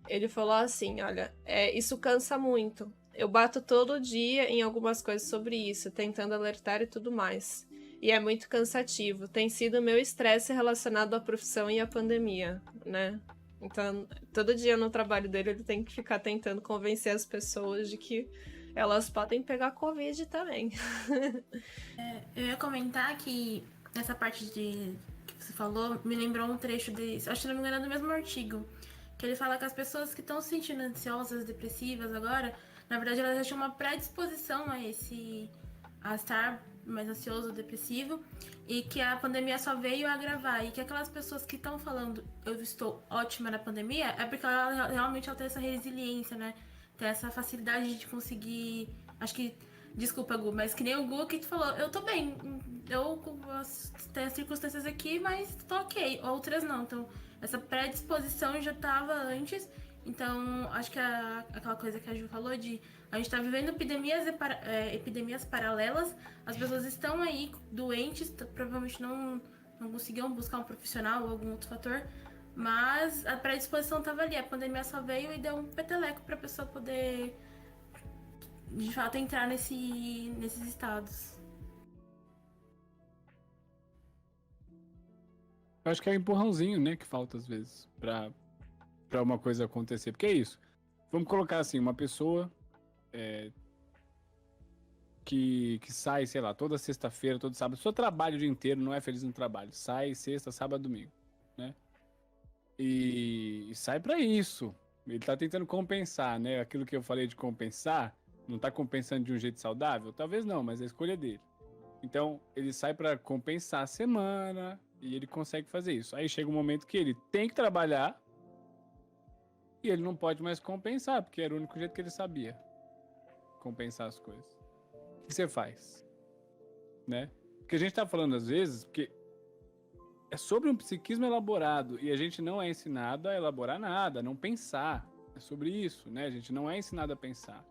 Ele falou assim, olha, isso cansa muito. Eu bato todo dia em algumas coisas sobre isso, tentando alertar e tudo mais. E é muito cansativo. Tem sido o meu estresse relacionado à profissão e à pandemia, né? Então, todo dia no trabalho dele, ele tem que ficar tentando convencer as pessoas de que elas podem pegar Covid também. Eu ia comentar que essa parte que você falou me lembrou um trecho acho que não me engano é do mesmo artigo, que ele fala que as pessoas que estão se sentindo ansiosas, depressivas agora, na verdade elas já tinham uma predisposição a estar mais ansioso, depressivo, e que a pandemia só veio agravar, e que aquelas pessoas que estão falando eu estou ótima na pandemia, é porque ela realmente tem essa resiliência, né? Tem essa facilidade de conseguir, acho que, desculpa, Gu, mas que nem o Gu que tu falou, eu tô bem, eu tenho as circunstâncias aqui, mas tô ok, outras não, então essa predisposição já tava antes, então acho que aquela coisa que a Ju falou de a gente tá vivendo epidemias paralelas, as pessoas estão aí doentes, provavelmente não conseguiam buscar um profissional ou algum outro fator, mas a predisposição tava ali, a pandemia só veio e deu um peteleco pra pessoa poder de fato entrar nesses estados. Eu acho que é o empurrãozinho, né, que falta às vezes pra uma coisa acontecer. Porque é isso. Vamos colocar assim, uma pessoa que sai, sei lá, toda sexta-feira, todo sábado, só trabalha o dia inteiro, não é feliz no trabalho. Sai sexta, sábado, domingo, né? E sai pra isso. Ele tá tentando compensar, né? Aquilo que eu falei de compensar, não tá compensando de um jeito saudável? Talvez não, mas é a escolha dele. Então, ele sai pra compensar a semana e ele consegue fazer isso. Aí chega um momento que ele tem que trabalhar e ele não pode mais compensar, porque era o único jeito que ele sabia compensar as coisas. O que você faz? Né? Porque a gente tá falando às vezes, porque é sobre um psiquismo elaborado e a gente não é ensinado a elaborar nada, a não pensar. É sobre isso, né? A gente não é ensinado a pensar,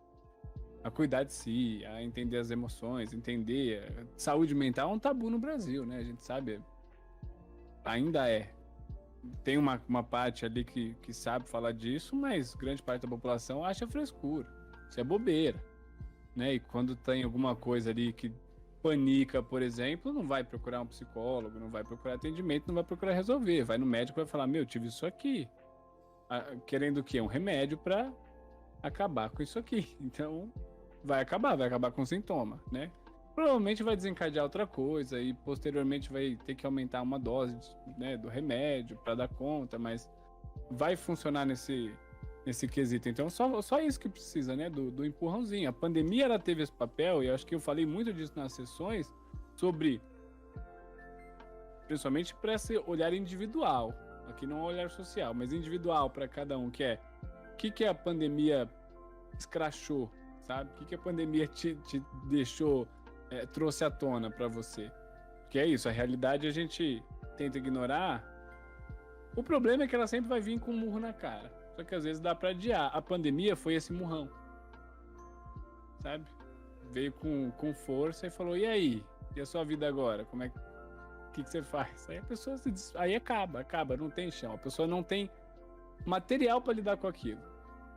a cuidar de si, a entender as emoções, entender. Saúde mental é um tabu no Brasil, né? A gente sabe, ainda é. Tem uma parte ali que sabe falar disso, mas grande parte da população acha frescura. Isso é bobeira, né? E quando tem alguma coisa ali que panica, por exemplo, não vai procurar um psicólogo, não vai procurar atendimento, não vai procurar resolver. Vai no médico e vai falar, meu, tive isso aqui. Querendo o quê? Um remédio pra acabar com isso aqui. Então, vai acabar com o sintoma, né? Provavelmente vai desencadear outra coisa e posteriormente vai ter que aumentar uma dose, né, do remédio para dar conta, mas vai funcionar nesse quesito. Então, só isso que precisa, né, do empurrãozinho. A pandemia, ela teve esse papel, e eu acho que eu falei muito disso nas sessões, sobre, principalmente para esse olhar individual. Aqui não é um olhar social, mas individual para cada um, que é o que a pandemia escrachou, sabe? O que a pandemia te deixou, trouxe à tona para você. Que é isso, a realidade a gente tenta ignorar. O problema é que ela sempre vai vir com um murro na cara. Só que às vezes dá para adiar. A pandemia foi esse murrão, sabe? Veio com força e falou, e aí? E a sua vida agora? Como é que... O que você faz? Aí a pessoa aí acaba, não tem chão. A pessoa não tem material para lidar com aquilo.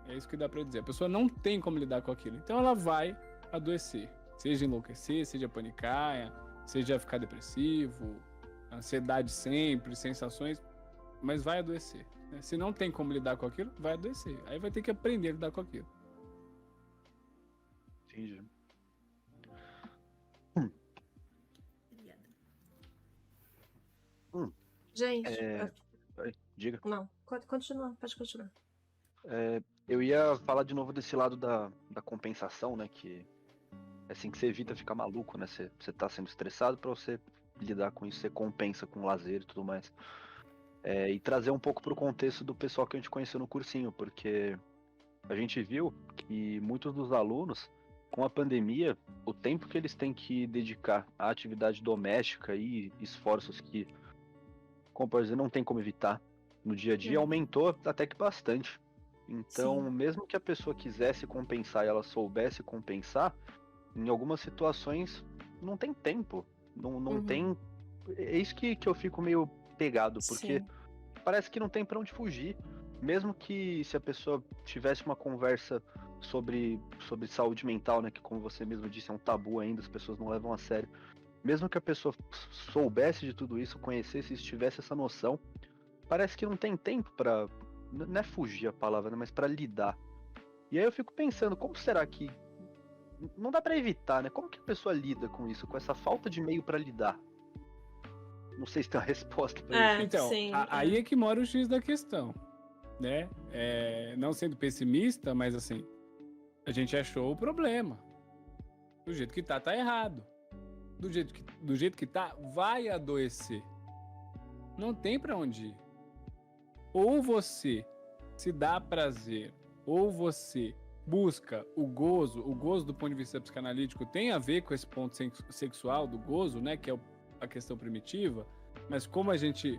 É isso que dá para dizer. A pessoa não tem como lidar com aquilo. Então ela vai adoecer. Seja enlouquecer, seja panicar, seja ficar depressivo, ansiedade sempre, sensações, mas vai adoecer. Né? Se não tem como lidar com aquilo, vai adoecer. Aí vai ter que aprender a lidar com aquilo. Entendi. Gente, Diga. não, pode continuar. Eu ia falar de novo desse lado da compensação, né? Que é assim que você evita ficar maluco, né? Você tá sendo estressado, pra você lidar com isso, você compensa com lazer e tudo mais. E trazer um pouco pro contexto do pessoal que a gente conheceu no cursinho, porque a gente viu que muitos dos alunos, com a pandemia, o tempo que eles têm que dedicar à atividade doméstica e esforços que, como pode dizer, não tem como evitar no dia a dia, aumentou até que bastante. Então, mesmo que a pessoa quisesse compensar e ela soubesse compensar, em algumas situações não tem tempo, não tem... É isso que eu fico meio pegado, porque parece que não tem pra onde fugir. Mesmo que se a pessoa tivesse uma conversa sobre saúde mental, né, que como você mesmo disse, é um tabu ainda, as pessoas não levam a sério. Mesmo que a pessoa soubesse de tudo isso, conhecesse, tivesse essa noção, parece que não tem tempo pra... Não é fugir a palavra, né, mas pra lidar. E aí eu fico pensando, como será que... Não dá pra evitar, né? Como que a pessoa lida com isso, com essa falta de meio pra lidar? Não sei se tem uma resposta pra isso. Então, aí é que mora o X da questão, né? Não sendo pessimista, mas assim, a gente achou o problema. Do jeito que tá errado. Do jeito que tá, vai adoecer. Não tem pra onde ir. Ou você se dá prazer, ou você busca o gozo do ponto de vista psicanalítico tem a ver com esse ponto sexual do gozo, né, que é a questão primitiva, mas como a gente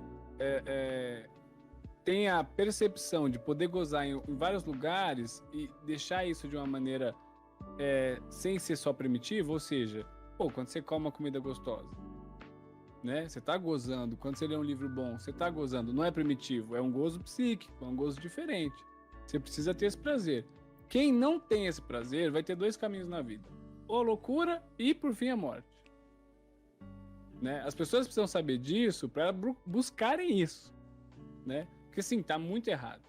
tem a percepção de poder gozar em vários lugares e deixar isso de uma maneira sem ser só primitivo, ou seja, quando você come uma comida gostosa, né, você tá gozando, quando você lê um livro bom, você tá gozando, não é primitivo, é um gozo psíquico, é um gozo diferente, você precisa ter esse prazer. Quem não tem esse prazer vai ter 2 caminhos na vida, ou a loucura e, por fim, a morte. Né? As pessoas precisam saber disso para buscarem isso, né? Porque, sim, tá muito errado.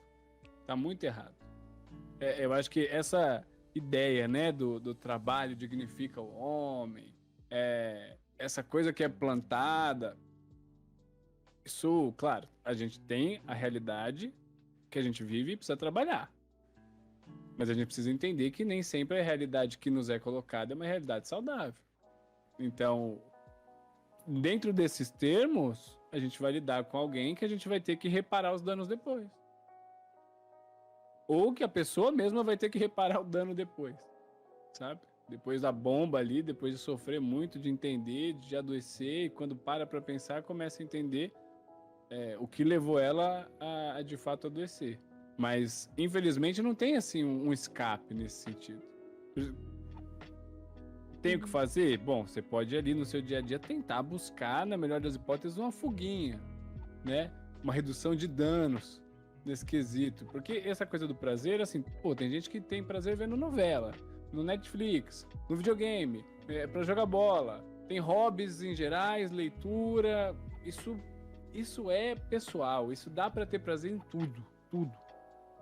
Tá muito errado. Eu acho que essa ideia, né, do trabalho dignifica o homem, essa coisa que é plantada, isso, claro, a gente tem a realidade que a gente vive e precisa trabalhar. Mas a gente precisa entender que nem sempre a realidade que nos é colocada é uma realidade saudável. Então, dentro desses termos, a gente vai lidar com alguém que a gente vai ter que reparar os danos depois. Ou que a pessoa mesma vai ter que reparar o dano depois, sabe? Depois da bomba ali, depois de sofrer muito, de entender, de adoecer, e quando para pensar, começa a entender o que levou ela a de fato adoecer. Mas, infelizmente, não tem, assim, um escape nesse sentido. Tem o que fazer? Bom, você pode ali no seu dia a dia tentar buscar, na melhor das hipóteses, uma fuguinha, né? Uma redução de danos nesse quesito. Porque essa coisa do prazer, assim, tem gente que tem prazer vendo novela, no Netflix, no videogame, pra jogar bola. Tem hobbies em gerais, leitura. Isso é pessoal, isso dá pra ter prazer em tudo.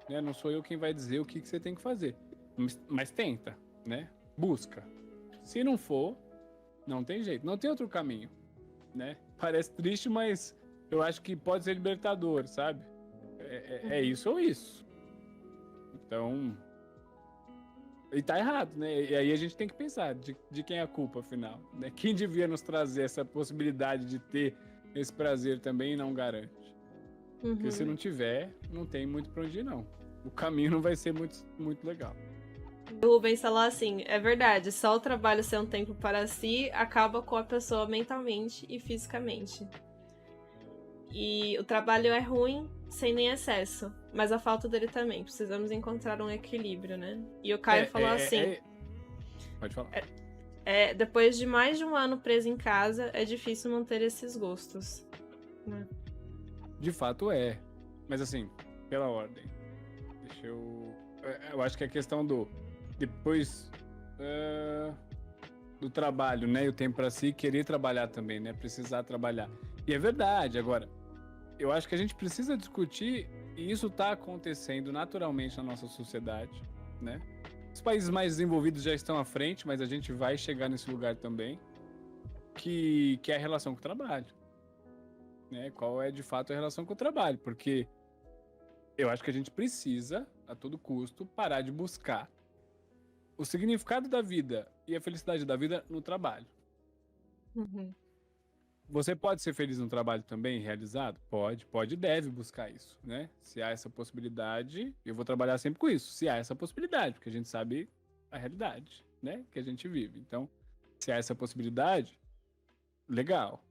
Né? Não sou eu quem vai dizer o que você tem que fazer. Mas tenta, né? Busca. Se não for, não tem jeito. Não tem outro caminho, né? Parece triste, mas eu acho que pode ser libertador, sabe? É isso ou isso. Então... E tá errado, né? E aí a gente tem que pensar de quem é a culpa, afinal. Né? Quem devia nos trazer essa possibilidade de ter esse prazer também e não garante. Porque se não tiver, não tem muito pra onde ir, não. O caminho não vai ser muito, muito legal. O Rubens falou assim, é verdade, só o trabalho ser um tempo para si acaba com a pessoa mentalmente e fisicamente. E o trabalho é ruim sem nem excesso, mas a falta dele também. Precisamos encontrar um equilíbrio, né? E o Caio falou assim... Pode falar. Depois de mais de um ano preso em casa, é difícil manter esses gostos. Né? De fato é. Mas assim, pela ordem. Deixa eu... Eu acho que a questão do... Depois do trabalho, né? E o tempo pra si, querer trabalhar também, né? Precisar trabalhar. E é verdade. Agora, eu acho que a gente precisa discutir, e isso tá acontecendo naturalmente na nossa sociedade, né? Os países mais desenvolvidos já estão à frente, mas a gente vai chegar nesse lugar também, que é a relação com o trabalho. né? Qual é de fato a relação com o trabalho? Porque eu acho que a gente precisa, a todo custo, parar de buscar o significado da vida e a felicidade da vida no trabalho. Uhum. Você pode ser feliz no trabalho também, realizado? Pode e deve buscar isso, né? Se há essa possibilidade, eu vou trabalhar sempre com isso. Se há essa possibilidade, porque a gente sabe a realidade, né? Que a gente vive. Então, se há essa possibilidade, legal.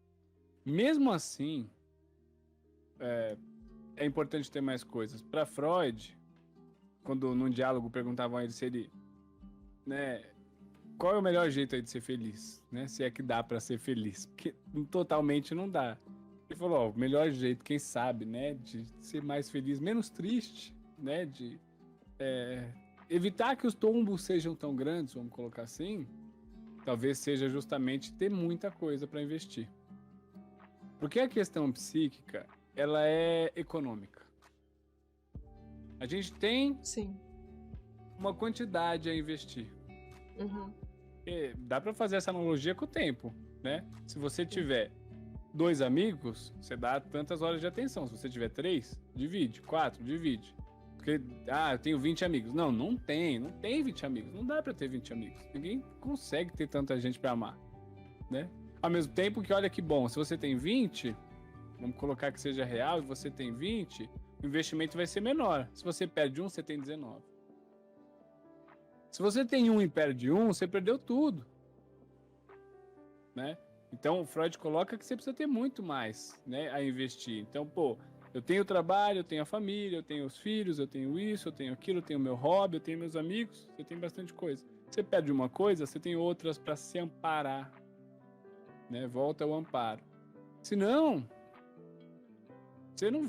Mesmo assim, é importante ter mais coisas. Para Freud, quando num diálogo perguntavam a ele se ele, né, qual é o melhor jeito aí de ser feliz, né? Se é que dá para ser feliz, porque totalmente não dá. Ele falou, ó, o melhor jeito, quem sabe, né, de ser mais feliz, menos triste, né, de evitar que os tombos sejam tão grandes, vamos colocar assim, talvez seja justamente ter muita coisa para investir. Porque a questão psíquica, ela é econômica. A gente tem Sim. uma quantidade a investir. Uhum. Dá para fazer essa analogia com o tempo, né? Se você tiver 2 amigos, você dá tantas horas de atenção. Se você tiver 3, divide. 4, divide. Porque, eu tenho 20 amigos. Não tem 20 amigos. Não dá para ter 20 amigos. Ninguém consegue ter tanta gente para amar, né? Ao mesmo tempo que, olha que bom, se você tem 20, vamos colocar que seja real, e você tem 20, o investimento vai ser menor. Se você perde 1, você tem 19. Se você tem 1 e perde 1, você perdeu tudo, né? Então, o Freud coloca que você precisa ter muito mais, né, a investir. Então, eu tenho trabalho, eu tenho a família, eu tenho os filhos, eu tenho isso, eu tenho aquilo, eu tenho meu hobby, eu tenho meus amigos, você tem bastante coisa. Você perde uma coisa, você tem outras para se amparar, né? Volta ao amparo. Senão, você não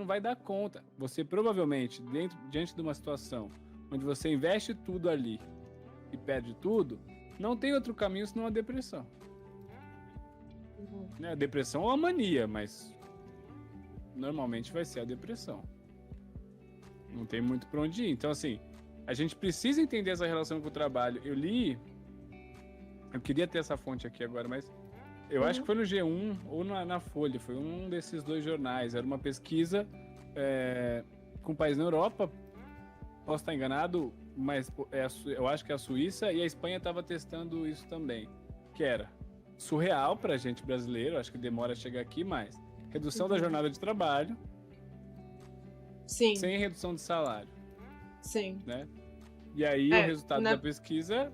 vai dar conta. Você provavelmente, diante de uma situação onde você investe tudo ali e perde tudo, não tem outro caminho senão a depressão. Uhum. Né? A depressão é uma mania, mas normalmente vai ser a depressão. Não tem muito pra onde ir. Então, assim, a gente precisa entender essa relação com o trabalho. Eu queria ter essa fonte aqui agora, mas eu acho que foi no G1 ou na Folha, foi um desses 2 jornais. Era uma pesquisa com um país na Europa. Posso estar enganado, mas eu acho que a Suíça e a Espanha estavam testando isso também. Que era surreal pra gente brasileiro, acho que demora a chegar aqui, mas redução da jornada de trabalho, Sim. sem redução de salário. Sim. Né? E aí o resultado da pesquisa,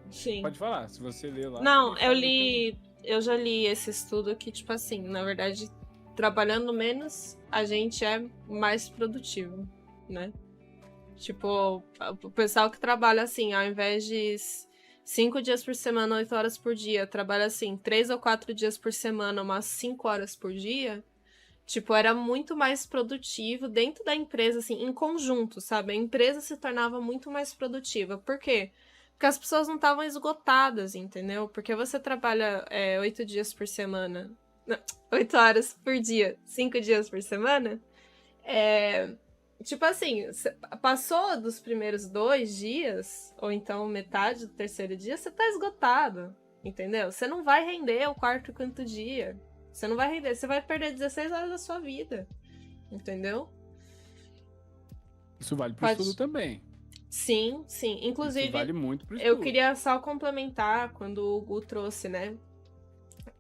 Sim. pode falar, se você ler lá. Não, eu já li esse estudo que, tipo assim, na verdade, trabalhando menos, a gente é mais produtivo, né? Tipo, o pessoal que trabalha assim, ao invés de 5 dias por semana, 8 horas por dia, trabalha assim, 3 ou 4 dias por semana, umas 5 horas por dia, tipo, era muito mais produtivo dentro da empresa, assim, em conjunto, sabe? A empresa se tornava muito mais produtiva. Por quê? Porque as pessoas não estavam esgotadas, entendeu? Porque você trabalha 8 dias por semana, não, 8 horas por dia, 5 dias por semana, tipo assim, passou dos primeiros 2 dias, ou então metade do terceiro dia, você tá esgotado, entendeu? Você não vai render o 4º e 5º dia. Você não vai render, você vai perder 16 horas da sua vida, entendeu? Isso vale pro estudo também. Sim. Inclusive, isso vale muito pro estudo. Eu queria só complementar quando o Gu trouxe, né?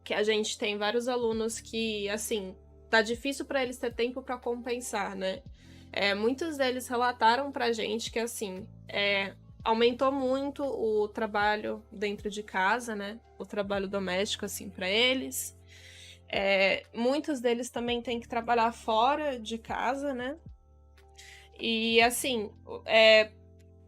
Que a gente tem vários alunos que, assim, tá difícil pra eles ter tempo pra compensar, né? Muitos deles relataram pra gente que, assim, aumentou muito o trabalho dentro de casa, né? O trabalho doméstico, assim, pra eles. Muitos deles também têm que trabalhar fora de casa, né? E, assim,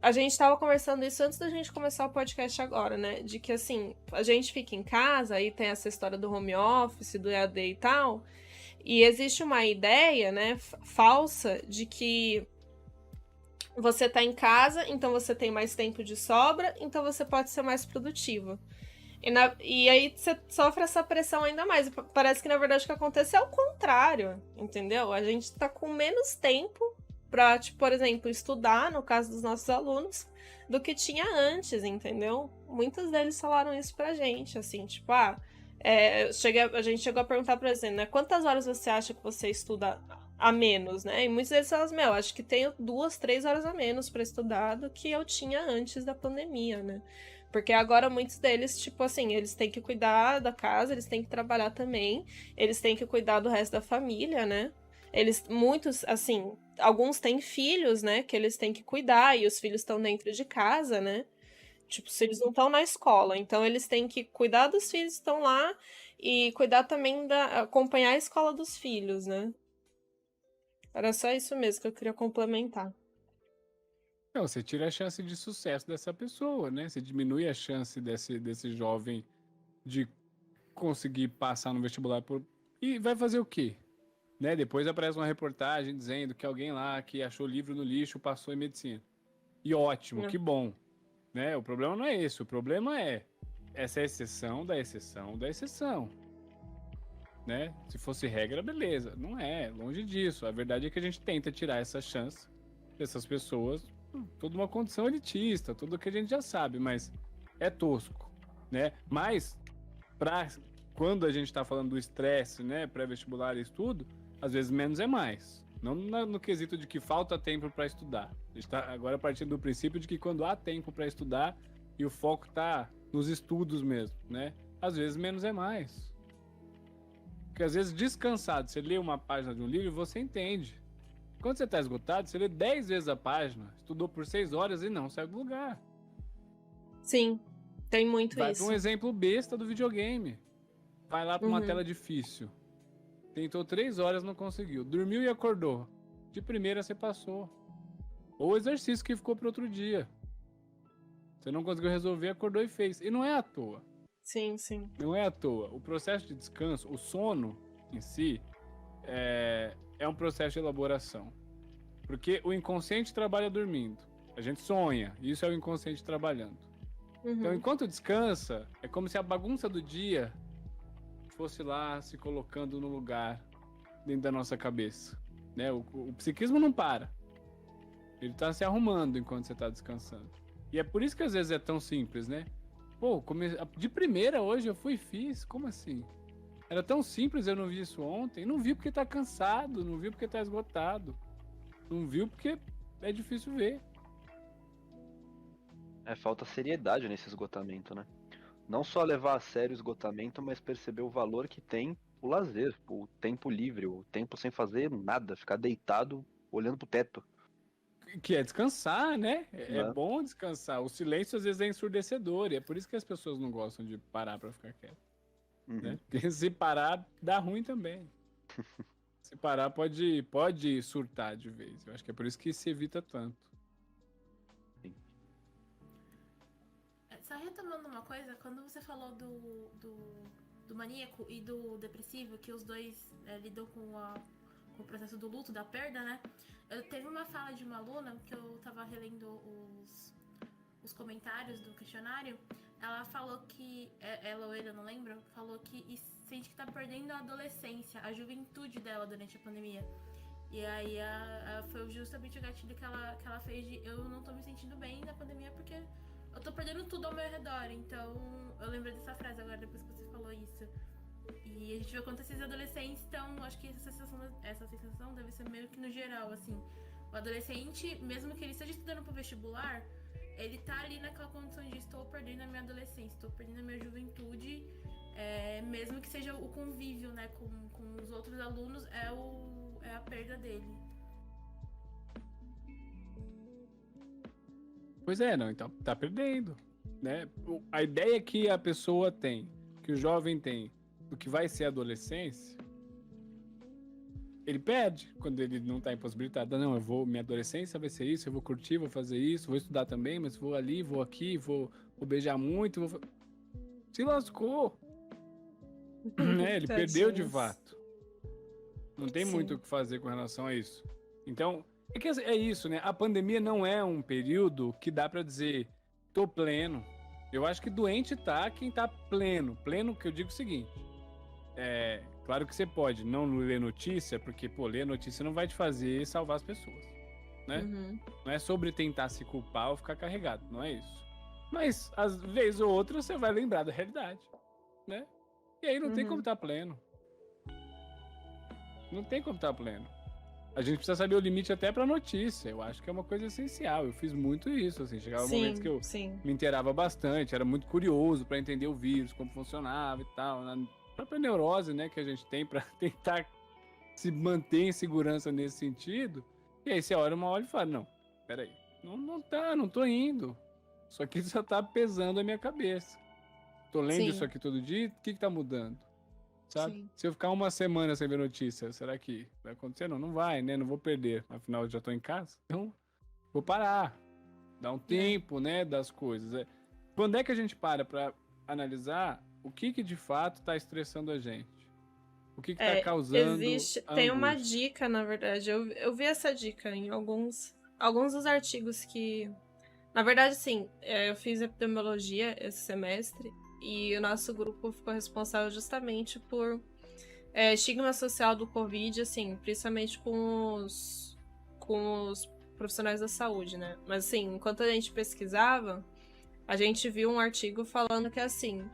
a gente estava conversando isso antes da gente começar o podcast agora, né? De que, assim, a gente fica em casa, aí tem essa história do home office, do EAD e tal, e existe uma ideia, né, falsa de que você tá em casa, então você tem mais tempo de sobra, então você pode ser mais produtivo. E aí você sofre essa pressão ainda mais. Parece que, na verdade, o que acontece é o contrário, entendeu? A gente tá com menos tempo pra, tipo, por exemplo, estudar, no caso dos nossos alunos, do que tinha antes, entendeu? Muitos deles falaram isso pra gente, assim, tipo, A gente chegou a perguntar, por exemplo, né? Quantas horas você acha que você estuda a menos, né? E muitos deles falam, acho que tenho 2, 3 horas a menos para estudar do que eu tinha antes da pandemia, né? Porque agora muitos deles, tipo assim, eles têm que cuidar da casa, eles têm que trabalhar também, eles têm que cuidar do resto da família, né? Muitos, assim, alguns têm filhos, né? Que eles têm que cuidar e os filhos estão dentro de casa, né? Tipo, se eles não estão na escola, então eles têm que cuidar dos filhos que estão lá e cuidar também acompanhar a escola dos filhos, né? Era só isso mesmo que eu queria complementar. Não, você tira a chance de sucesso dessa pessoa, né? Você diminui a chance desse jovem de conseguir passar no vestibular e vai fazer o quê? Né? Depois aparece uma reportagem dizendo que alguém lá que achou livro no lixo passou em medicina. E ótimo, que bom. Né? O problema não é esse, o problema é essa exceção da exceção da exceção. Né? Se fosse regra, beleza. Não é, longe disso. A verdade é que a gente tenta tirar essa chance dessas pessoas, toda uma condição elitista, tudo que a gente já sabe, mas é tosco, né? Mas, quando a gente está falando do estresse, né, pré-vestibular e estudo, às vezes menos é mais. Não no quesito de que falta tempo para estudar. A gente está agora partindo do princípio de que quando há tempo para estudar e o foco está nos estudos mesmo, né? Às vezes menos é mais. Porque às vezes descansado, você lê uma página de um livro e você entende. Quando você está esgotado, você lê 10 vezes a página, estudou por 6 horas e não sai do lugar. Sim, tem muito Vai isso. para um exemplo besta do videogame. Vai lá para uma tela difícil. Tentou 3 horas, não conseguiu. Dormiu e acordou. De primeira você passou. Ou o exercício que ficou para outro dia. Você não conseguiu resolver, acordou e fez. E não é à toa. Sim, sim. Não é à toa. O processo de descanso, o sono em si, é um processo de elaboração. Porque o inconsciente trabalha dormindo. A gente sonha. Isso é o inconsciente trabalhando. Então, enquanto descansa, é como se a bagunça do dia fosse lá se colocando no lugar dentro da nossa cabeça. Né? O psiquismo não para. Ele está se arrumando enquanto você está descansando. E é por isso que às vezes é tão simples, né? Pô, de primeira hoje eu fui e fiz. Como assim? Era tão simples, eu não vi isso ontem. Não vi porque tá cansado, não vi porque tá esgotado. Não viu porque é difícil ver. Falta seriedade nesse esgotamento, né? Não só levar a sério o esgotamento, mas perceber o valor que tem o lazer, o tempo livre, o tempo sem fazer nada, ficar deitado olhando pro teto. Que é descansar, né? É bom descansar. O silêncio às vezes é ensurdecedor e é por isso que as pessoas não gostam de parar pra ficar quieto. Né? Porque se parar, dá ruim também. Se parar, pode surtar de vez. Eu acho que é por isso que se evita tanto. Só retomando uma coisa, quando você falou do maníaco e do depressivo, que os dois lidam com o processo do luto, da perda, né? Teve uma fala de uma aluna, que eu tava relendo os comentários do questionário, ela falou que, ela ou ele, eu não lembro, falou que sente que tá perdendo a adolescência, a juventude dela durante a pandemia. E aí foi justamente o gatilho que ela fez de eu não tô me sentindo bem na pandemia porque eu tô perdendo tudo ao meu redor. Então, eu lembro dessa frase agora, depois que você falou isso. E a gente vê quanto esses adolescentes estão, acho que essa sensação deve ser meio que no geral, assim. O adolescente, mesmo que ele esteja estudando pro vestibular, ele tá ali naquela condição de estou perdendo a minha adolescência, estou perdendo a minha juventude, mesmo que seja o convívio, né, com os outros alunos, é a perda dele. Pois é, não, então tá perdendo, né? A ideia que a pessoa tem, que o jovem tem, do que vai ser a adolescência, ele perde quando ele não tá impossibilitado. Não, minha adolescência vai ser isso, eu vou curtir, vou fazer isso, vou estudar também, mas vou ali, vou aqui, vou beijar muito, se lascou. Né? Ele perdeu de fato. Não tem muito o que fazer com relação a isso. Então, é isso, né? A pandemia não é um período que dá pra dizer, tô pleno. Eu acho que doente tá quem tá pleno. Pleno, que eu digo o seguinte, claro que você pode não ler notícia, porque, ler notícia não vai te fazer salvar as pessoas, né? Não é sobre tentar se culpar ou ficar carregado, não é isso. Mas, às vezes ou outra, você vai lembrar da realidade, né? E aí não tem como estar pleno. Não tem como estar pleno. A gente precisa saber o limite até pra notícia. Eu acho que é uma coisa essencial. Eu fiz muito isso, assim. Chegava momentos que eu me inteirava bastante. Era muito curioso pra entender o vírus, como funcionava e tal. Na própria neurose, né, que a gente tem pra tentar se manter em segurança nesse sentido. E aí você olha uma hora e fala, não, peraí. Não tô indo. Isso aqui só tá pesando a minha cabeça. Tô lendo isso aqui todo dia, o que tá mudando? Sabe? Sim. Se eu ficar uma semana sem ver notícia, será que vai acontecer? Não vai, né? Não vou perder. Afinal, eu já tô em casa. Então, vou parar. Dar um tempo, né, das coisas. Quando é que a gente para analisar o que de fato tá estressando a gente? O que tá causando Tem uma dica, na verdade. Eu vi essa dica em alguns dos artigos que... Na verdade, sim, eu fiz epidemiologia esse semestre e o nosso grupo ficou responsável justamente por estigma social do Covid, assim, principalmente com os profissionais da saúde, né? Mas, assim, enquanto a gente pesquisava, a gente viu um artigo falando que, assim,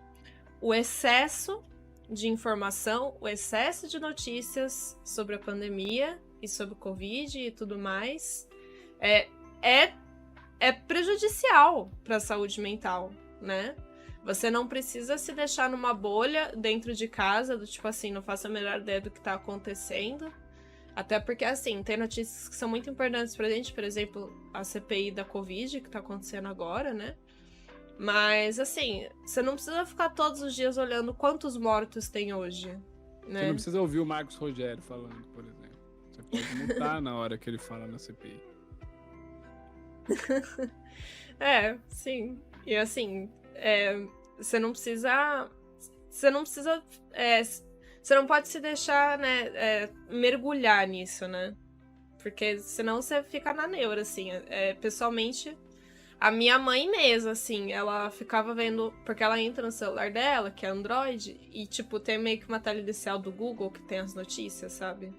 o excesso de informação, o excesso de notícias sobre a pandemia e sobre o Covid e tudo mais é prejudicial para a saúde mental, né? Você não precisa se deixar numa bolha dentro de casa, do tipo assim, não faço a menor ideia do que tá acontecendo. Até porque, assim, tem notícias que são muito importantes pra gente, por exemplo, a CPI da Covid, que tá acontecendo agora, né? Mas, assim, você não precisa ficar todos os dias olhando quantos mortos tem hoje, né? Você não precisa ouvir o Marcos Rogério falando, por exemplo. Você pode mutar na hora que ele fala na CPI. Sim. E assim, você não precisa. Você não pode se deixar, né, mergulhar nisso, né? Porque senão você fica na neura, assim. Pessoalmente, a minha mãe mesmo, assim, ela ficava vendo. Porque ela entra no celular dela, que é Android, e, tipo, tem meio que uma tela inicial do Google que tem as notícias, sabe?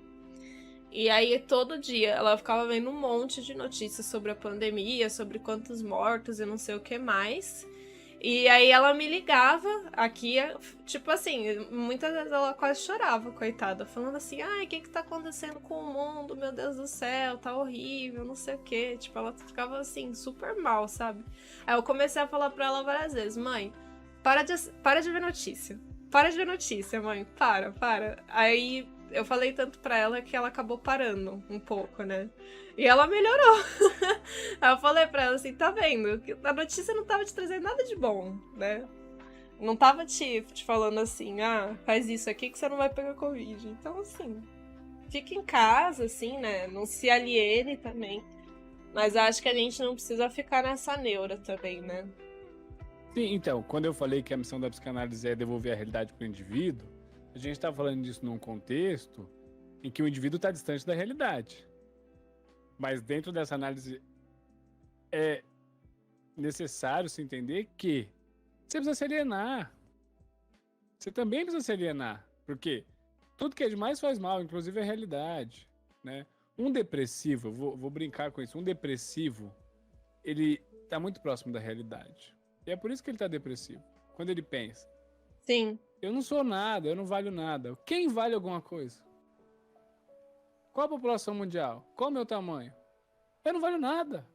E aí, todo dia, ela ficava vendo um monte de notícias sobre a pandemia, sobre quantos mortos e não sei o que mais. E aí, ela me ligava aqui, tipo assim, muitas vezes ela quase chorava, coitada, falando assim, ai, o que tá acontecendo com o mundo? Meu Deus do céu, tá horrível, não sei o que. Tipo, ela ficava assim, super mal, sabe? Aí eu comecei a falar pra ela várias vezes, mãe, para de ver notícia. Para de ver notícia, mãe, para. Aí... eu falei tanto pra ela que ela acabou parando um pouco, né? E ela melhorou. Aí eu falei pra ela assim, tá vendo? A notícia não tava te trazendo nada de bom, né? Não tava te falando assim, faz isso aqui que você não vai pegar Covid. Então, assim, fica em casa, assim, né? Não se aliene também. Mas acho que a gente não precisa ficar nessa neura também, né? Sim, então, quando eu falei que a missão da psicanálise é devolver a realidade pro indivíduo, a gente está falando disso num contexto em que o indivíduo está distante da realidade. Mas dentro dessa análise é necessário se entender que você precisa se alienar. Você também precisa se alienar. Porque tudo que é demais faz mal, inclusive a realidade, né? Um depressivo, vou brincar com isso, um depressivo, ele está muito próximo da realidade. E é por isso que ele está depressivo. Quando ele pensa, sim, eu não sou nada, eu não valho nada. Quem vale alguma coisa? Qual a população mundial? Qual o meu tamanho? Eu não valho nada.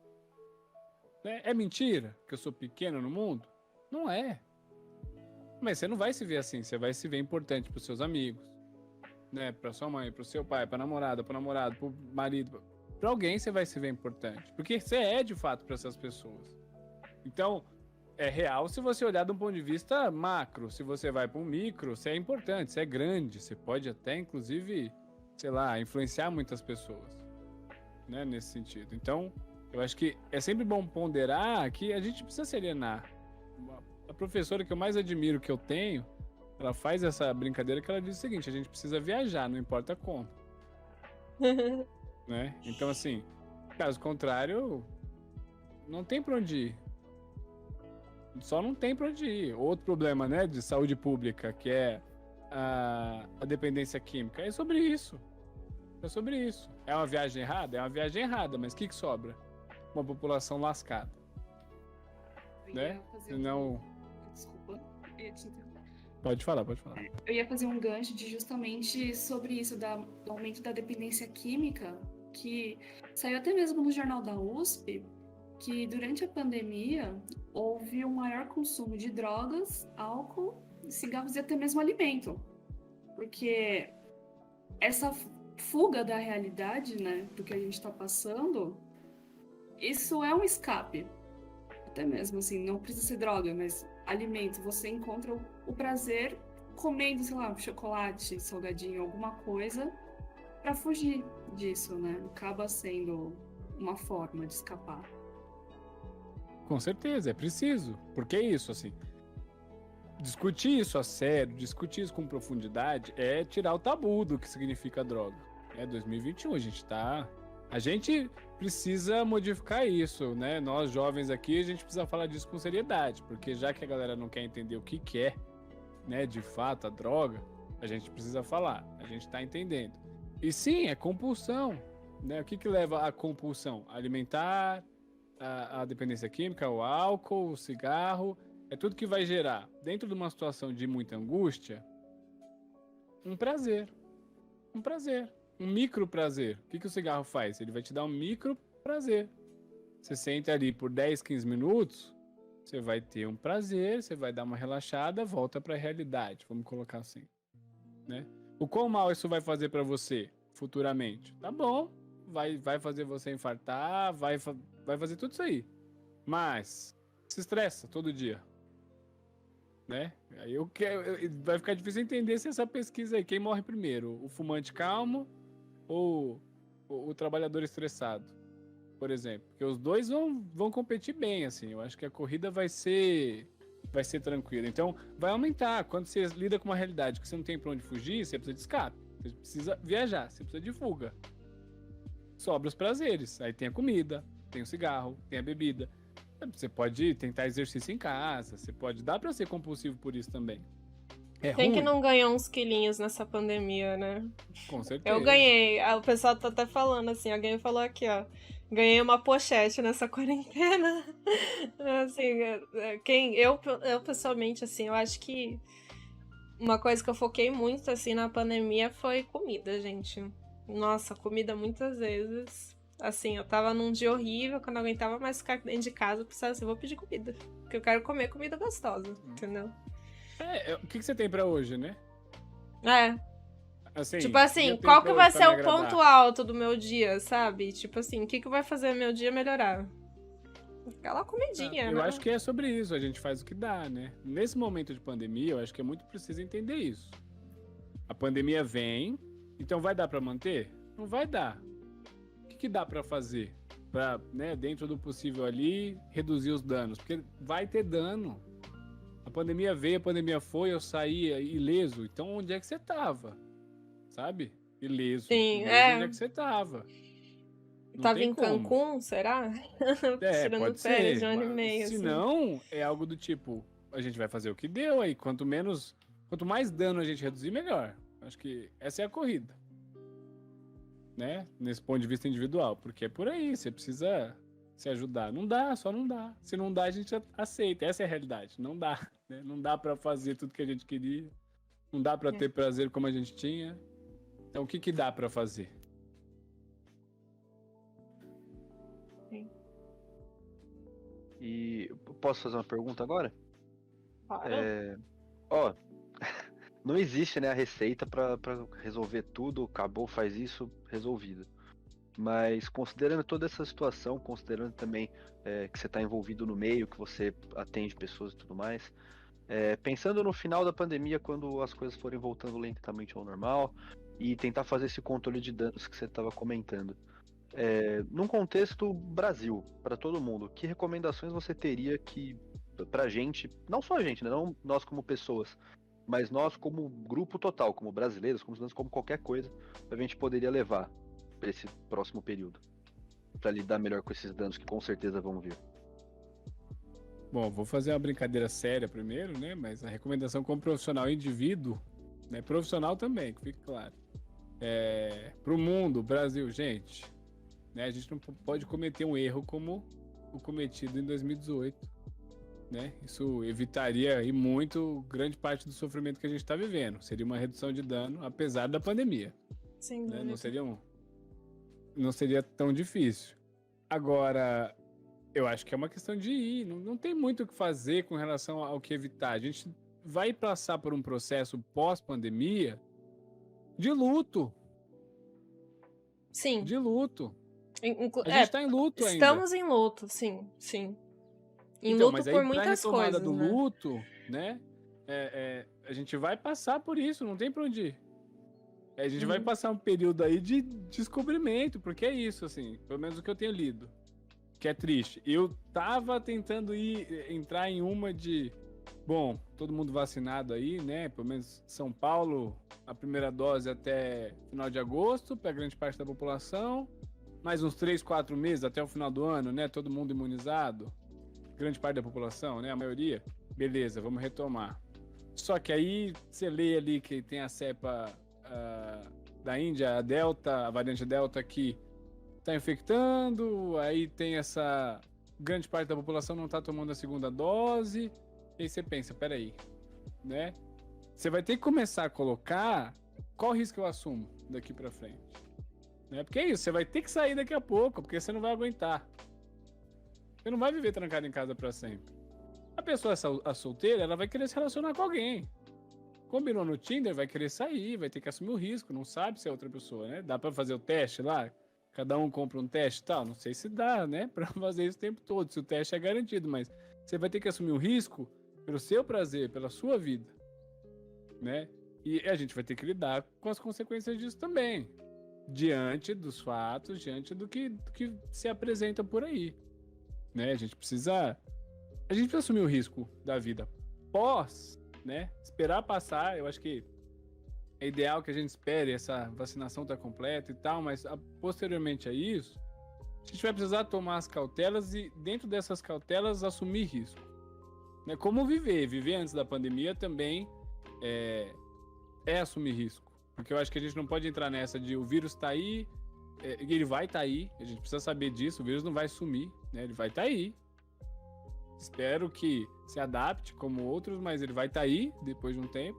É mentira que eu sou pequeno no mundo? Não é. Mas você não vai se ver assim, você vai se ver importante para os seus amigos, né? Para sua mãe, para o seu pai, para a namorada, para o namorado, para o marido. Para alguém você vai se ver importante. Porque você é de fato para essas pessoas. Então... é real se você olhar de um ponto de vista macro. Se você vai para um micro, você é importante, você é grande. Você pode até, inclusive, sei lá, influenciar muitas pessoas, né, nesse sentido. Então, eu acho que é sempre bom ponderar que a gente precisa se alienar. A professora que eu mais admiro que eu tenho, ela faz essa brincadeira que ela diz o seguinte, a gente precisa viajar, não importa como. Né? Então, assim, caso contrário, não tem para onde ir. Só não tem pra onde ir. Outro problema, né, de saúde pública, que é a dependência química, é sobre isso. É sobre isso. É uma viagem errada? É uma viagem errada, mas o que sobra? Uma população lascada. Né? Desculpa, Pode falar, pode falar. Eu ia fazer um gancho de justamente sobre isso, do aumento da dependência química, que saiu até mesmo no jornal da USP, que durante a pandemia houve um maior consumo de drogas, álcool, cigarros e até mesmo alimento. Porque essa fuga da realidade, né, do que a gente está passando, isso é um escape. Até mesmo assim, não precisa ser droga, mas alimento. Você encontra o prazer comendo, sei lá, chocolate, salgadinho, alguma coisa, para fugir disso, né? Acaba sendo uma forma de escapar. Com certeza, é preciso. Porque é isso, assim. Discutir isso a sério, discutir isso com profundidade é tirar o tabu do que significa droga. É 2021, a gente precisa modificar isso, né? Nós jovens aqui, a gente precisa falar disso com seriedade, porque já que a galera não quer entender o que é, né, de fato, a droga, a gente precisa falar, a gente tá entendendo. E sim, é compulsão, né? O que leva à compulsão? Alimentar, a dependência química, o álcool, o cigarro, é tudo que vai gerar, dentro de uma situação de muita angústia, um prazer. Um micro prazer. O que o cigarro faz? Ele vai te dar um micro prazer. Você senta ali por 10, 15 minutos, você vai ter um prazer, você vai dar uma relaxada, volta para a realidade, vamos colocar assim, né? O quão mal isso vai fazer para você futuramente? Tá bom, vai fazer você infartar, vai fazer tudo isso aí. Mas se estressa todo dia, né? Aí vai ficar difícil entender se essa pesquisa aí, quem morre primeiro, o fumante calmo ou o trabalhador estressado, por exemplo? Porque os dois vão competir bem, assim. Eu acho que a corrida vai ser tranquila. Então, vai aumentar. Quando você lida com uma realidade que você não tem pra onde fugir, você precisa de escape. Você precisa viajar, você precisa de fuga. Sobra os prazeres. Aí tem a comida, tem o cigarro, tem a bebida. Você pode tentar exercício em casa, dá pra ser compulsivo por isso também. É Quem ruim? que não ganhou uns quilinhos nessa pandemia, né? Com certeza. Eu ganhei. O pessoal tá até falando assim, alguém falou aqui, ó. Ganhei uma pochete nessa quarentena. Assim, eu pessoalmente, assim, eu acho que uma coisa que eu foquei muito, assim, na pandemia foi comida, gente. Nossa, comida muitas vezes. Assim, eu tava num dia horrível, que eu não aguentava mais ficar dentro de casa, eu precisava assim, vou pedir comida. Porque eu quero comer comida gostosa, entendeu? O que você tem pra hoje, né? Assim, tipo assim, qual que vai ser o ponto alto do meu dia, sabe? Tipo assim, o que vai fazer meu dia melhorar? Aquela comidinha, né? Eu acho que é sobre isso, a gente faz o que dá, né? Nesse momento de pandemia, eu acho que é muito preciso entender isso. A pandemia vem, então vai dar pra manter? Não vai dar. O que dá pra fazer? Pra, né, dentro do possível ali, reduzir os danos? Porque vai ter dano. A pandemia veio, a pandemia foi, eu saí ileso. Então, onde é que você tava? Sabe? Ileso. Sim, Onde é que você tava? Não tava em Cancún, será? Tirando pode férias ser. de 1 ano e meio. Se assim. não, é algo do tipo, a gente vai fazer o que deu aí. Quanto mais dano a gente reduzir, melhor. Acho que essa é a corrida. Né? Nesse ponto de vista individual. Porque é por aí, você precisa se ajudar. Não dá, só não dá. Se não dá, a gente aceita. Essa é a realidade. Não dá. Né? Não dá pra fazer tudo que a gente queria. Não dá pra ter prazer como a gente tinha. Então, o que dá pra fazer? E posso fazer uma pergunta agora? Para. Não existe, né, a receita pra resolver tudo, acabou, faz isso, resolvido. Mas considerando toda essa situação, considerando também que você está envolvido no meio, que você atende pessoas e tudo mais, pensando no final da pandemia, quando as coisas forem voltando lentamente ao normal, e tentar fazer esse controle de danos que você estava comentando. Num contexto Brasil, para todo mundo, que recomendações você teria que, pra gente, não só a gente, né, não nós como pessoas, mas nós como grupo total, como brasileiros, como qualquer coisa, a gente poderia levar para esse próximo período, para lidar melhor com esses danos que com certeza vão vir? Bom, vou fazer uma brincadeira séria primeiro, né? Mas a recomendação como profissional indivíduo, né? Profissional também, que fique claro. Pro mundo, Brasil, gente, né? A gente não pode cometer um erro como o cometido em 2018, né? Isso evitaria e muito grande parte do sofrimento que a gente está vivendo. Seria uma redução de dano, apesar da pandemia. Sem Né? dúvida. Não seria tão difícil. Agora, eu acho que é uma questão de ir. Não tem muito o que fazer com relação ao que evitar. A gente vai passar por um processo pós-pandemia de luto. Sim. De luto. A É, gente está em luto ainda. estamos em luto, sim, sim. Em Então, luto mas aí, por pra muitas retomada coisas, do né? luto, né? A gente vai passar por isso, não tem pra onde ir. A gente vai passar um período aí de descobrimento, porque é isso, assim, pelo menos o que eu tenho lido, que é triste. Eu tava tentando entrar em uma de, bom, todo mundo vacinado aí, né? Pelo menos São Paulo, a primeira dose até final de agosto, para grande parte da população, mais uns 3, 4 meses até o final do ano, né? Todo mundo imunizado, grande parte da população, né? A maioria. Beleza, vamos retomar. Só que aí você lê ali que tem a cepa da Índia, a Delta, a variante Delta que está infectando, aí tem essa grande parte da população não está tomando a segunda dose, e aí você pensa, peraí, né? Você vai ter que começar a colocar qual risco eu assumo daqui para frente, né? Porque é isso, você vai ter que sair daqui a pouco, porque você não vai aguentar. Você não vai viver trancado em casa para sempre. A pessoa, a solteira, ela vai querer se relacionar com alguém. Combinou no Tinder, vai querer sair, vai ter que assumir o risco, não sabe se é outra pessoa, né? Dá pra fazer o teste lá? Cada um compra um teste e tal? Não sei se dá, né? Pra fazer isso o tempo todo, se o teste é garantido, mas você vai ter que assumir o risco pelo seu prazer, pela sua vida, né? E a gente vai ter que lidar com as consequências disso também, diante dos fatos, diante do que se apresenta por aí, né? A gente precisa assumir o risco da vida pós, né? Esperar passar, eu acho que é ideal que a gente espere essa vacinação estar completa e tal, mas posteriormente a isso, a gente vai precisar tomar as cautelas e, dentro dessas cautelas, assumir risco. Né? Como viver? Viver antes da pandemia também é assumir risco. Porque eu acho que a gente não pode entrar nessa de o vírus tá aí, ele vai estar aí, a gente precisa saber disso, o vírus não vai sumir, né? Ele vai estar aí. Espero que se adapte como outros, mas ele vai estar aí depois de um tempo.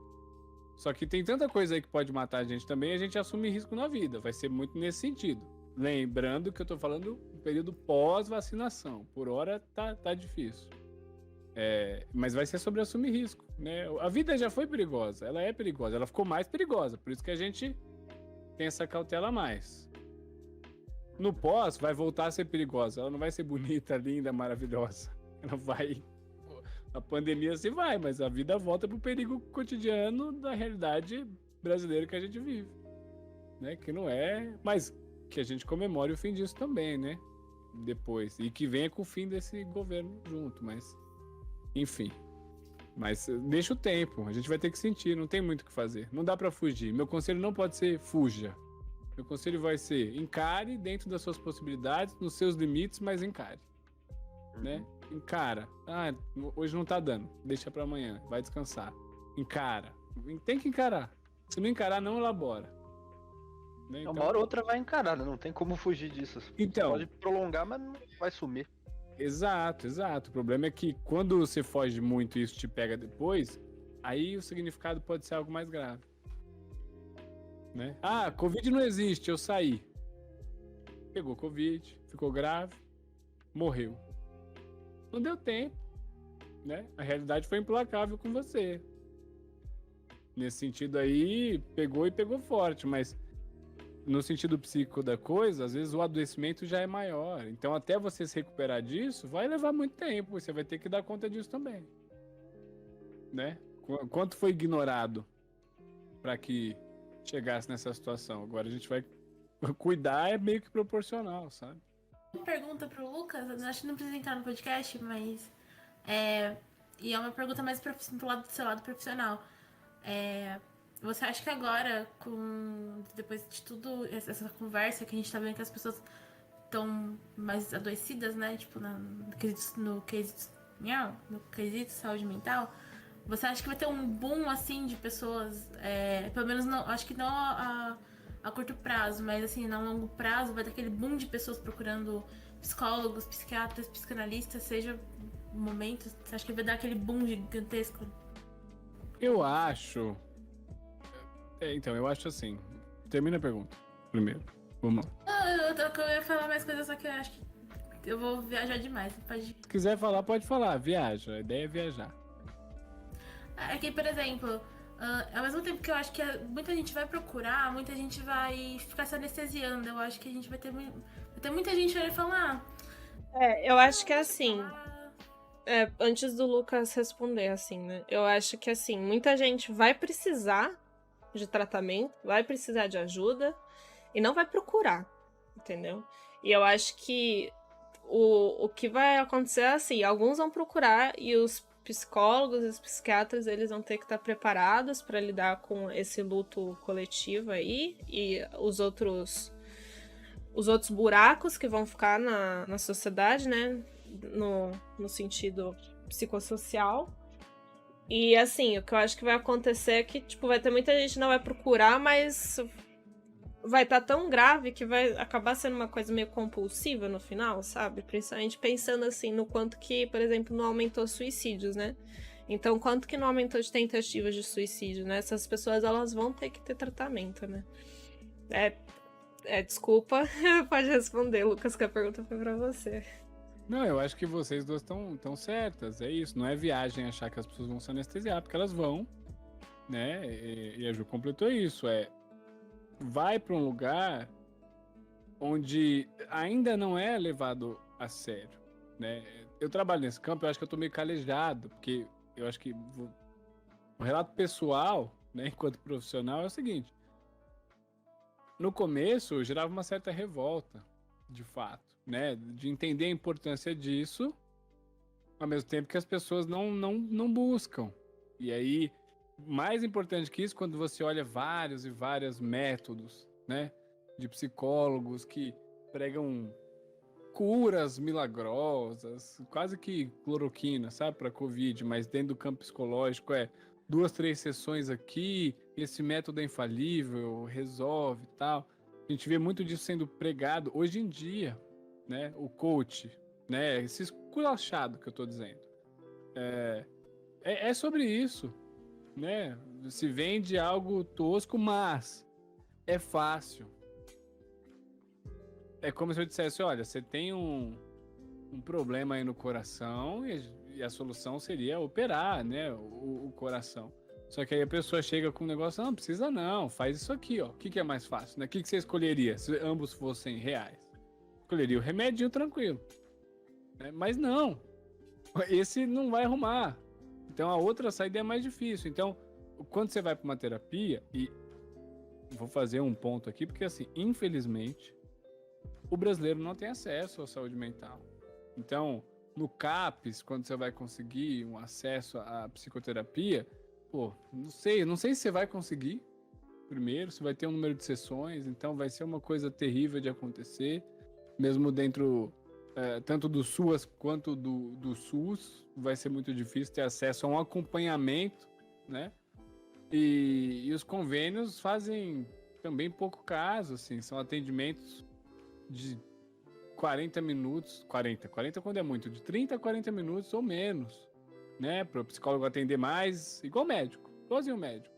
Só que tem tanta coisa aí que pode matar a gente também, a gente assume risco na vida. Vai ser muito nesse sentido. Lembrando que eu tô falando do período pós-vacinação. Por hora tá difícil. Mas vai ser sobre assumir risco, né? A vida já foi perigosa, ela é perigosa, ela ficou mais perigosa. Por isso que a gente tem essa cautela a mais. No pós, vai voltar a ser perigosa. Ela não vai ser bonita, linda, maravilhosa. Ela vai... A pandemia se vai, mas a vida volta pro perigo cotidiano da realidade brasileira que a gente vive, né? Que não é... Mas que a gente comemore o fim disso também, né? Depois. E que venha com o fim desse governo junto, mas... Enfim. Mas deixa o tempo. A gente vai ter que sentir, não tem muito o que fazer. Não dá pra fugir. Meu conselho não pode ser fuja. Meu conselho vai ser encare dentro das suas possibilidades, nos seus limites, mas encare. Né? Encara. Hoje não tá dando. Deixa pra amanhã. Vai descansar. Encara. Tem que encarar. Se não encarar, não elabora. Né? Então, uma hora ou outra vai encarar, né? Não tem como fugir disso. Então, pode prolongar, mas não vai sumir. Exato. O problema é que quando você foge muito e isso te pega depois, aí o significado pode ser algo mais grave. Né? Covid não existe, eu saí. Pegou Covid, ficou grave, morreu. Não deu tempo, né? A realidade foi implacável com você. Nesse sentido aí, pegou e pegou forte, mas no sentido psíquico da coisa, às vezes o adoecimento já é maior. Então, até você se recuperar disso, vai levar muito tempo. Você vai ter que dar conta disso também. Né? Quanto foi ignorado para que chegasse nessa situação? Agora a gente vai cuidar, é meio que proporcional, sabe? Uma pergunta pro Lucas, eu acho que não precisa entrar no podcast, mas e é uma pergunta mais pro seu lado profissional. Você acha que agora, depois de tudo essa conversa que a gente tá vendo que as pessoas estão mais adoecidas, né? Tipo, no quesito saúde mental, você acha que vai ter um boom assim de pessoas, pelo menos não, acho que não a curto prazo, mas assim, a longo prazo vai ter aquele boom de pessoas procurando psicólogos, psiquiatras, psicanalistas, seja momento? Você acha que vai dar aquele boom gigantesco? Eu acho. Então, eu acho assim. Termina a pergunta primeiro. Vamos lá. Eu ia falar mais coisas, só que eu acho que eu vou viajar demais. Pode... Se quiser falar, pode falar. Viaja. A ideia é viajar. É que, por exemplo, ao mesmo tempo que eu acho que muita gente vai procurar, muita gente vai ficar se anestesiando. Eu acho que a gente vai ter muita gente que vai falar. Eu acho que é assim. Antes do Lucas responder, assim, né? Eu acho que, assim, muita gente vai precisar de tratamento, vai precisar de ajuda e não vai procurar, entendeu? E eu acho que o que vai acontecer é assim, alguns vão procurar e os psicólogos e os psiquiatras, eles vão ter que estar preparados para lidar com esse luto coletivo aí e os outros buracos que vão ficar na sociedade, né? No sentido psicossocial. E assim, o que eu acho que vai acontecer é que, tipo, vai ter muita gente que não vai procurar, mas vai estar tão grave que vai acabar sendo uma coisa meio compulsiva no final, sabe? Principalmente pensando assim no quanto que, por exemplo, não aumentou suicídios, né? Então, quanto que não aumentou de tentativas de suicídio, né? Essas pessoas, elas vão ter que ter tratamento, né? Desculpa, pode responder, Lucas, que a pergunta foi pra você. Não, eu acho que vocês duas estão certas, é isso. Não é viagem achar que as pessoas vão se anestesiar, porque elas vão, né? E a Ju completou isso, vai para um lugar onde ainda não é levado a sério, né? Eu trabalho nesse campo, eu acho que eu tô meio calejado, porque eu acho que o relato pessoal, né, enquanto profissional, é o seguinte. No começo, eu gerava uma certa revolta, de fato, né? De entender a importância disso, ao mesmo tempo que as pessoas não buscam. E aí, mais importante que isso, quando você olha vários e vários métodos, né? De psicólogos que pregam curas milagrosas, quase que cloroquina, sabe? Para Covid, mas dentro do campo psicológico 2, 3 sessões aqui, esse método é infalível, resolve e tal. A gente vê muito disso sendo pregado hoje em dia, né? O coach, né? Esse esculachado que eu tô dizendo. É sobre isso, né? Se vende algo tosco, mas é fácil. É como se eu dissesse, olha, você tem um problema aí no coração e a solução seria operar, né, o coração. Só que aí a pessoa chega com um negócio, não precisa não, faz isso aqui, ó. O que é mais fácil, né? O que você escolheria se ambos fossem reais? Escolheria o remedinho tranquilo. Né? Mas não, esse não vai arrumar. Então a outra saída é mais difícil. Então, quando você vai para uma terapia, e vou fazer um ponto aqui, porque assim, infelizmente, o brasileiro não tem acesso à saúde mental. Então, no CAPES, quando você vai conseguir um acesso à psicoterapia, não sei se você vai conseguir primeiro, se vai ter um número de sessões, então vai ser uma coisa terrível de acontecer, mesmo dentro tanto do SUAS quanto do SUS, vai ser muito difícil ter acesso a um acompanhamento, né? E os convênios fazem também pouco caso, assim, são atendimentos de 40 minutos, 40 quando é muito, de 30 a 40 minutos ou menos, né? Para o psicólogo atender mais, igual médico, igualzinho médico.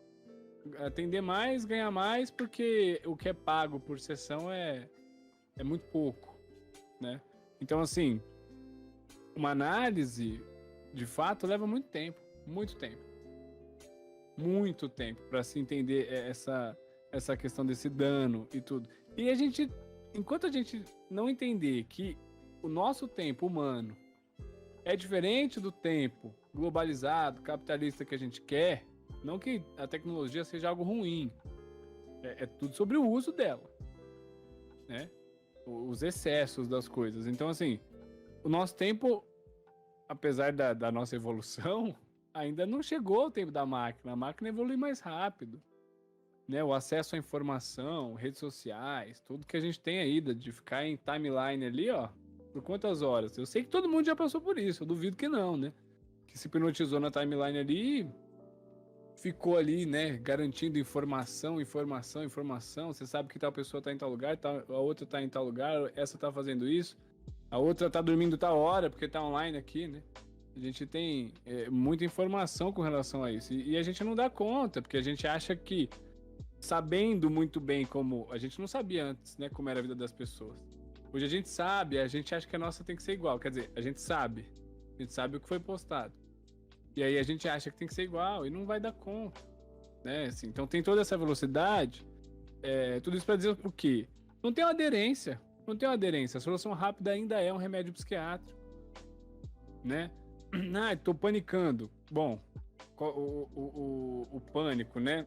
Atender mais, ganhar mais, porque o que é pago por sessão é muito pouco, né? Então, assim, uma análise, de fato, leva muito tempo para se entender essa questão desse dano e tudo. E enquanto a gente não entender que o nosso tempo humano é diferente do tempo globalizado, capitalista que a gente quer, não que a tecnologia seja algo ruim, é tudo sobre o uso dela, né? Os excessos das coisas. Então, assim, o nosso tempo, apesar da nossa evolução, ainda não chegou ao tempo da máquina. A máquina evolui mais rápido. Né, o acesso à informação, redes sociais, tudo que a gente tem aí, de ficar em timeline ali, ó, por quantas horas? Eu sei que todo mundo já passou por isso, eu duvido que não, né? Que se hipnotizou na timeline ali, ficou ali, né, garantindo informação, você sabe que tal pessoa tá em tal lugar, a outra tá em tal lugar, essa tá fazendo isso, a outra tá dormindo tal hora, porque tá online aqui, né? A gente tem muita informação com relação a isso. E a gente não dá conta, porque a gente acha que, sabendo muito bem como... A gente não sabia antes, né, como era a vida das pessoas. Hoje a gente sabe, a gente acha que a nossa tem que ser igual. Quer dizer, a gente sabe o que foi postado. E aí a gente acha que tem que ser igual e não vai dar conta, né? Assim, então tem toda essa velocidade. Tudo isso para dizer o quê? Não tem uma aderência. A solução rápida ainda é um remédio psiquiátrico, né? Tô panicando. Bom, o pânico, né?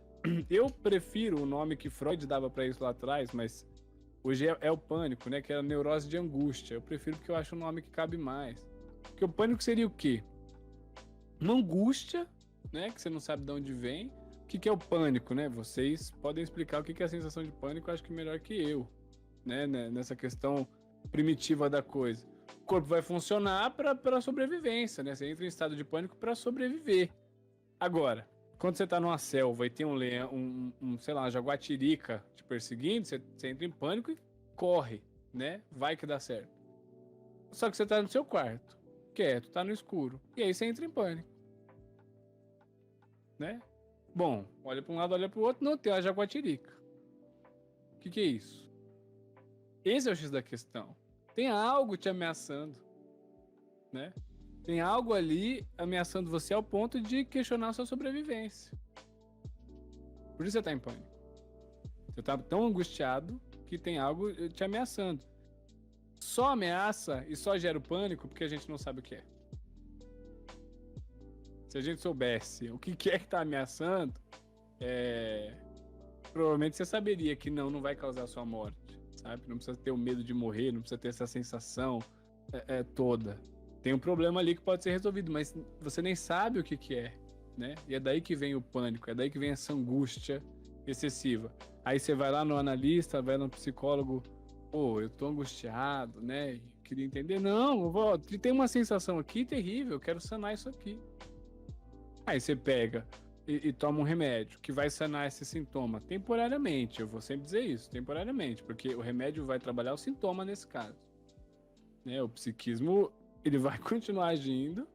Eu prefiro o nome que Freud dava para isso lá atrás, mas hoje é o pânico, né? Que é a neurose de angústia. Eu prefiro porque eu acho um nome que cabe mais. Porque o pânico seria o quê? Uma angústia, né? Que você não sabe de onde vem. O que é o pânico, né? Vocês podem explicar o que é a sensação de pânico, eu acho que melhor que eu, né? Nessa questão primitiva da coisa. O corpo vai funcionar para sobrevivência, né? Você entra em estado de pânico para sobreviver. Agora, quando você tá numa selva e tem um leão, sei lá, uma jaguatirica te perseguindo, você entra em pânico e corre, né? Vai que dá certo. Só que você tá no seu quarto, quieto, tá no escuro. E aí você entra em pânico, né? Bom, olha para um lado, olha para o outro, não tem a jaguatirica. O que é isso? Esse é o X da questão. Tem algo te ameaçando, né? Tem algo ali ameaçando você ao ponto de questionar a sua sobrevivência. Por isso você tá em pânico. Você tá tão angustiado que tem algo te ameaçando. Só ameaça e só gera o pânico porque a gente não sabe o que é. Se a gente soubesse o que é que tá ameaçando, provavelmente você saberia que não vai causar a sua morte, sabe? Não precisa ter o medo de morrer, não precisa ter essa sensação toda. Tem um problema ali que pode ser resolvido, mas você nem sabe o que é, né? E é daí que vem o pânico, é daí que vem essa angústia excessiva. Aí você vai lá no analista, vai no psicólogo, eu tô angustiado, né? Queria entender. Não, tem uma sensação aqui terrível, eu quero sanar isso aqui. Aí você pega e toma um remédio que vai sanar esse sintoma temporariamente. Eu vou sempre dizer isso, temporariamente, porque o remédio vai trabalhar o sintoma nesse caso, né? O psiquismo, ele vai continuar agindo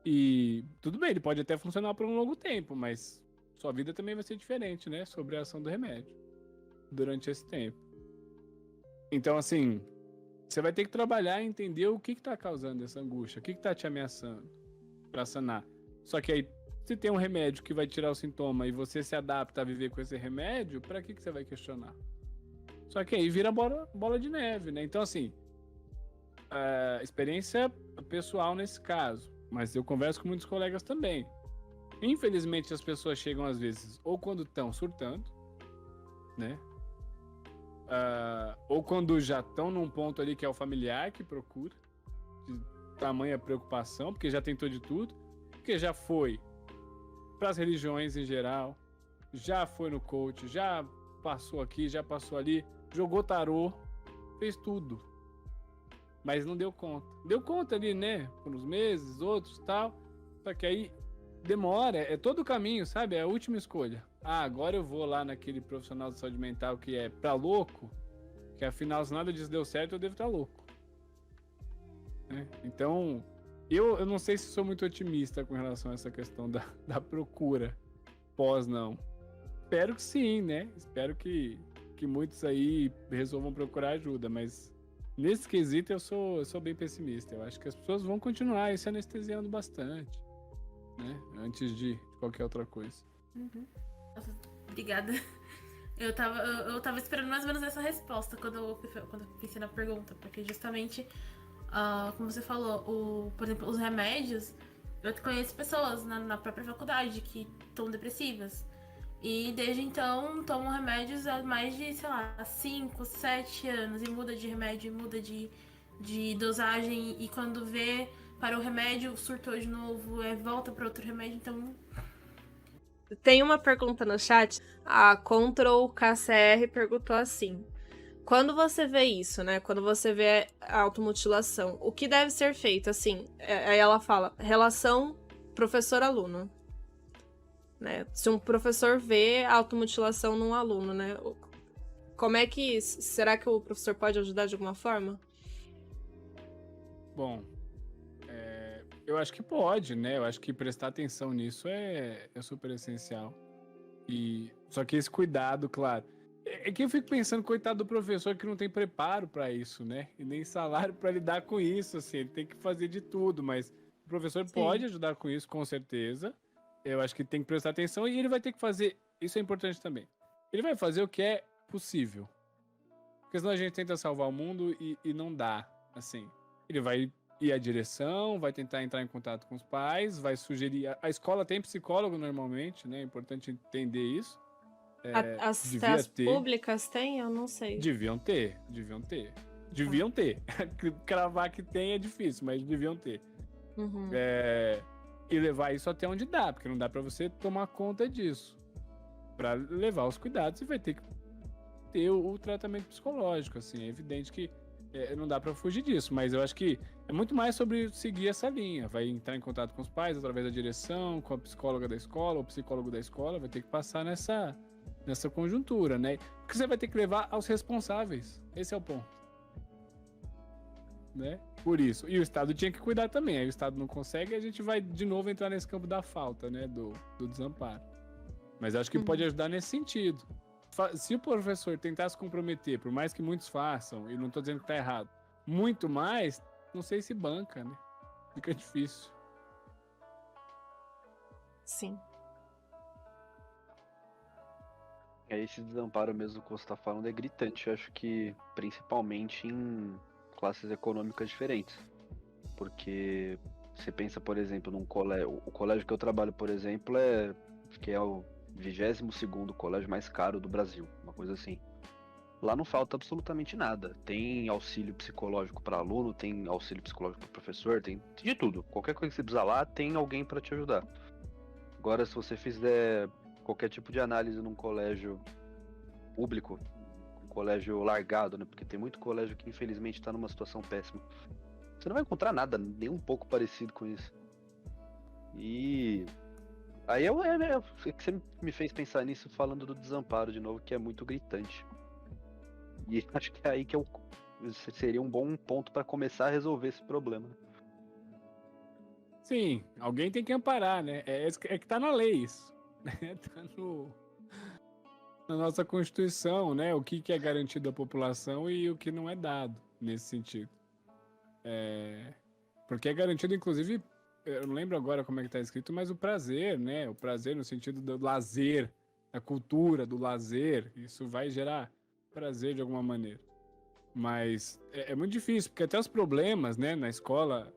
e tudo bem, ele pode até funcionar por um longo tempo, mas sua vida também vai ser diferente, né? Sobre a ação do remédio durante esse tempo. Então, assim, você vai ter que trabalhar e entender o que está causando essa angústia, o que está te ameaçando para sanar. Só que aí, se tem um remédio que vai tirar o sintoma e você se adapta a viver com esse remédio, para que você vai questionar? Só que aí vira bola de neve, né? Então, assim, experiência pessoal nesse caso, mas eu converso com muitos colegas também. Infelizmente, as pessoas chegam às vezes ou quando estão surtando, né? Ou quando já estão num ponto ali que é o familiar que procura, de tamanha preocupação, porque já tentou de tudo, porque já foi para as religiões em geral, já foi no coach, já passou aqui, já passou ali, jogou tarô, fez tudo, mas não deu conta. Deu conta ali, né? Por uns meses, outros tal, só que aí demora, é todo o caminho, sabe? É a última escolha. Agora eu vou lá naquele profissional de saúde mental que é pra louco, que afinal se nada disso deu certo, eu devo estar louco, né? Então, eu não sei se sou muito otimista com relação a essa questão da procura pós, não. Espero que sim, né? Espero que muitos aí resolvam procurar ajuda, mas nesse quesito eu sou bem pessimista. Eu acho que as pessoas vão continuar aí se anestesiando bastante, né? Antes de qualquer outra coisa. Uhum. Nossa, obrigada. Eu tava esperando mais ou menos essa resposta quando eu pensei na pergunta, porque justamente, como você falou, por exemplo, os remédios, eu conheço pessoas na própria faculdade que estão depressivas. E desde então tomam remédios há mais de, sei lá, 5, 7 anos. E muda de remédio, muda de dosagem. E quando vê, para o remédio, surtou de novo, volta para outro remédio. Então, tem uma pergunta no chat. A Control KCR perguntou assim: quando você vê isso, né? Quando você vê a automutilação, o que deve ser feito? Assim, aí ela fala, relação professor-aluno, né? Se um professor vê a automutilação num aluno, né? Como é que... Será que o professor pode ajudar de alguma forma? Bom, Eu acho que pode, né? Eu acho que prestar atenção nisso é super essencial. Só que esse cuidado, claro. É que eu fico pensando, coitado do professor que não tem preparo para isso, né? E nem salário para lidar com isso, assim. Ele tem que fazer de tudo, mas o professor pode ajudar com isso, com certeza. Eu acho que tem que prestar atenção e ele vai ter que fazer. Isso é importante também. Ele vai fazer o que é possível. Porque senão a gente tenta salvar o mundo e não dá, assim. Ele vai ir à direção, vai tentar entrar em contato com os pais, vai sugerir... A escola tem psicólogo normalmente, né? É importante entender isso. As públicas têm? Eu não sei. Deviam ter. Cravar que tem é difícil, mas deviam ter. Uhum. E levar isso até onde dá, porque não dá pra você tomar conta disso. Pra levar os cuidados, você vai ter que ter o tratamento psicológico, assim. É evidente que não dá pra fugir disso, mas eu acho que é muito mais sobre seguir essa linha. Vai entrar em contato com os pais através da direção, com a psicóloga da escola, ou psicólogo da escola, vai ter que passar nessa conjuntura, né? Porque você vai ter que levar aos responsáveis. Esse é o ponto. Né? Por isso. E o Estado tinha que cuidar também. Aí o Estado não consegue e a gente vai de novo entrar nesse campo da falta, né? Do desamparo. Mas acho que pode ajudar nesse sentido. Se o professor tentar se comprometer, por mais que muitos façam, e não estou dizendo que está errado, muito mais, não sei se banca, né? Fica difícil. Sim. Esse desamparo mesmo que você está falando é gritante. Eu acho que principalmente em classes econômicas diferentes. Porque você pensa, por exemplo, num colégio. O colégio que eu trabalho, por exemplo, que é o 22º colégio mais caro do Brasil, uma coisa assim. Lá não falta absolutamente nada. Tem auxílio psicológico para aluno, tem auxílio psicológico para professor, tem de tudo. Qualquer coisa que você precisar lá, tem alguém para te ajudar. Agora, se você fizer qualquer tipo de análise num colégio público, um colégio largado, né? Porque tem muito colégio que infelizmente está numa situação péssima. Você não vai encontrar nada nem um pouco parecido com isso. E aí que você me fez pensar nisso falando do desamparo de novo, que é muito gritante. E acho que é aí que seria um bom ponto para começar a resolver esse problema. Sim, alguém tem que amparar, né? É que tá na lei isso. Tá na nossa Constituição, né? O que é garantido à população e o que não é dado nesse sentido. Porque é garantido, inclusive, eu não lembro agora como é que tá escrito, mas o prazer, né? O prazer no sentido do lazer, a cultura do lazer, isso vai gerar prazer de alguma maneira. Mas é muito difícil, porque até os problemas, né, na escola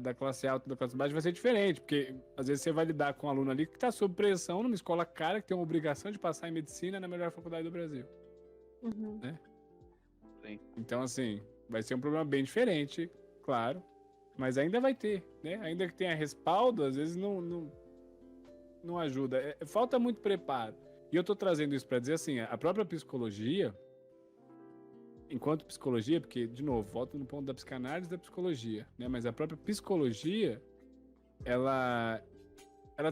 da classe alta e da classe baixa vai ser diferente, porque às vezes você vai lidar com um aluno ali que está sob pressão numa escola cara, que tem uma obrigação de passar em medicina na melhor faculdade do Brasil. Uhum. Né? Sim. Então, assim, vai ser um problema bem diferente, claro, mas ainda vai ter, né? Ainda que tenha respaldo, às vezes não ajuda. Falta muito preparo. E eu tô trazendo isso para dizer assim, a própria psicologia, enquanto psicologia, porque, de novo, volto no ponto da psicanálise e da psicologia, né? Mas a própria psicologia, ela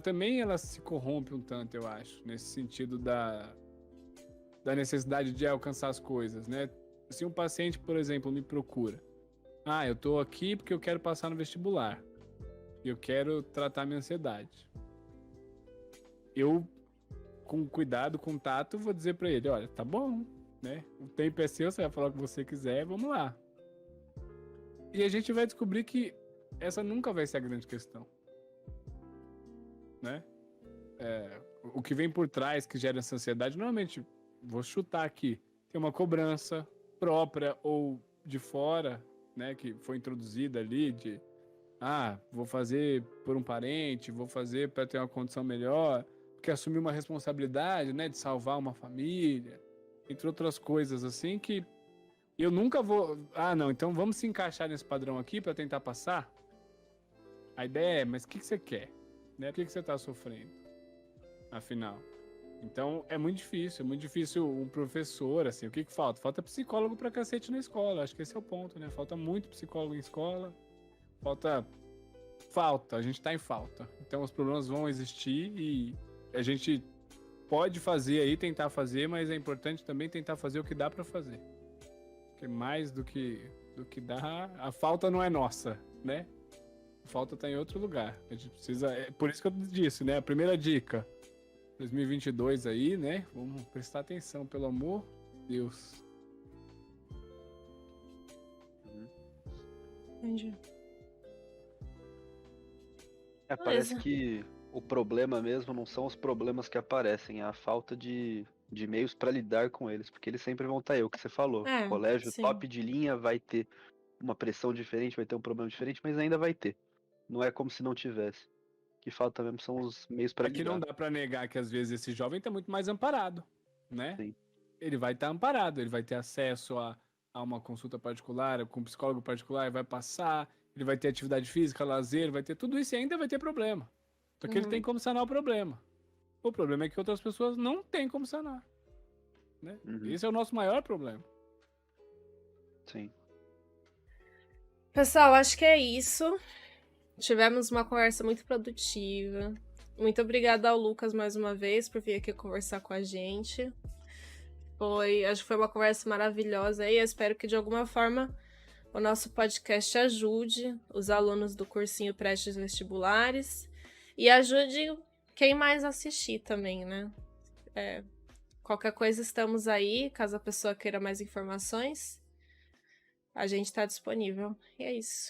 também se corrompe um tanto, eu acho, nesse sentido da necessidade de alcançar as coisas, né? Se um paciente, por exemplo, me procura, eu tô aqui porque eu quero passar no vestibular, eu quero tratar minha ansiedade. Eu, com cuidado, com tato, vou dizer para ele, olha, tá bom, né? O tempo é seu, você vai falar o que você quiser, vamos lá. E a gente vai descobrir que essa nunca vai ser a grande questão, né? O que vem por trás que gera essa ansiedade, normalmente, vou chutar aqui, tem uma cobrança própria ou de fora, né? Que foi introduzida ali de, vou fazer por um parente, vou fazer para ter uma condição melhor, porque assumir uma responsabilidade, né? De salvar uma família, entre outras coisas assim que eu nunca vou... não, então vamos se encaixar nesse padrão aqui para tentar passar? A ideia mas o que você quer? Né? Por que você está sofrendo? Afinal. Então é muito difícil um professor, assim, o que falta? Falta psicólogo pra cacete na escola, acho que esse é o ponto, né? Falta muito psicólogo em escola, a gente tá em falta. Então os problemas vão existir e a gente pode fazer aí, tentar fazer, mas é importante também tentar fazer o que dá pra fazer. Porque mais do que dá, a falta não é nossa, né? falta tá em outro lugar. A gente precisa... É por isso que eu disse, né? A primeira dica, 2022 aí, né? Vamos prestar atenção, pelo amor de Deus. Entendi. Parece Beleza. que o problema mesmo não são os problemas que aparecem, é a falta de meios para lidar com eles, porque eles sempre vão estar aí, o que você falou. Colégio Sim. top de linha vai ter uma pressão diferente, vai ter um problema diferente, mas ainda vai ter. Não é como se não tivesse. O que falta mesmo são os meios para Aqui lidar. não dá pra negar que às vezes esse jovem tá muito mais amparado, né? Sim. Ele vai estar amparado, ele vai ter acesso a uma consulta particular, com um psicólogo particular, vai passar, ele vai ter atividade física, lazer, vai ter tudo isso e ainda vai ter problema. Só que ele tem como sanar o problema. O problema é que outras pessoas não têm como sanar. Né? Esse é o nosso maior problema. Sim. Pessoal, acho que é isso. Tivemos uma conversa muito produtiva. Muito obrigada ao Lucas mais uma vez por vir aqui conversar com a gente. Acho que foi uma conversa maravilhosa e eu espero que de alguma forma o nosso podcast ajude os alunos do cursinho Prestes Vestibulares e ajude quem mais assistir também, né? Qualquer coisa estamos aí, caso a pessoa queira mais informações, a gente está disponível. E é isso.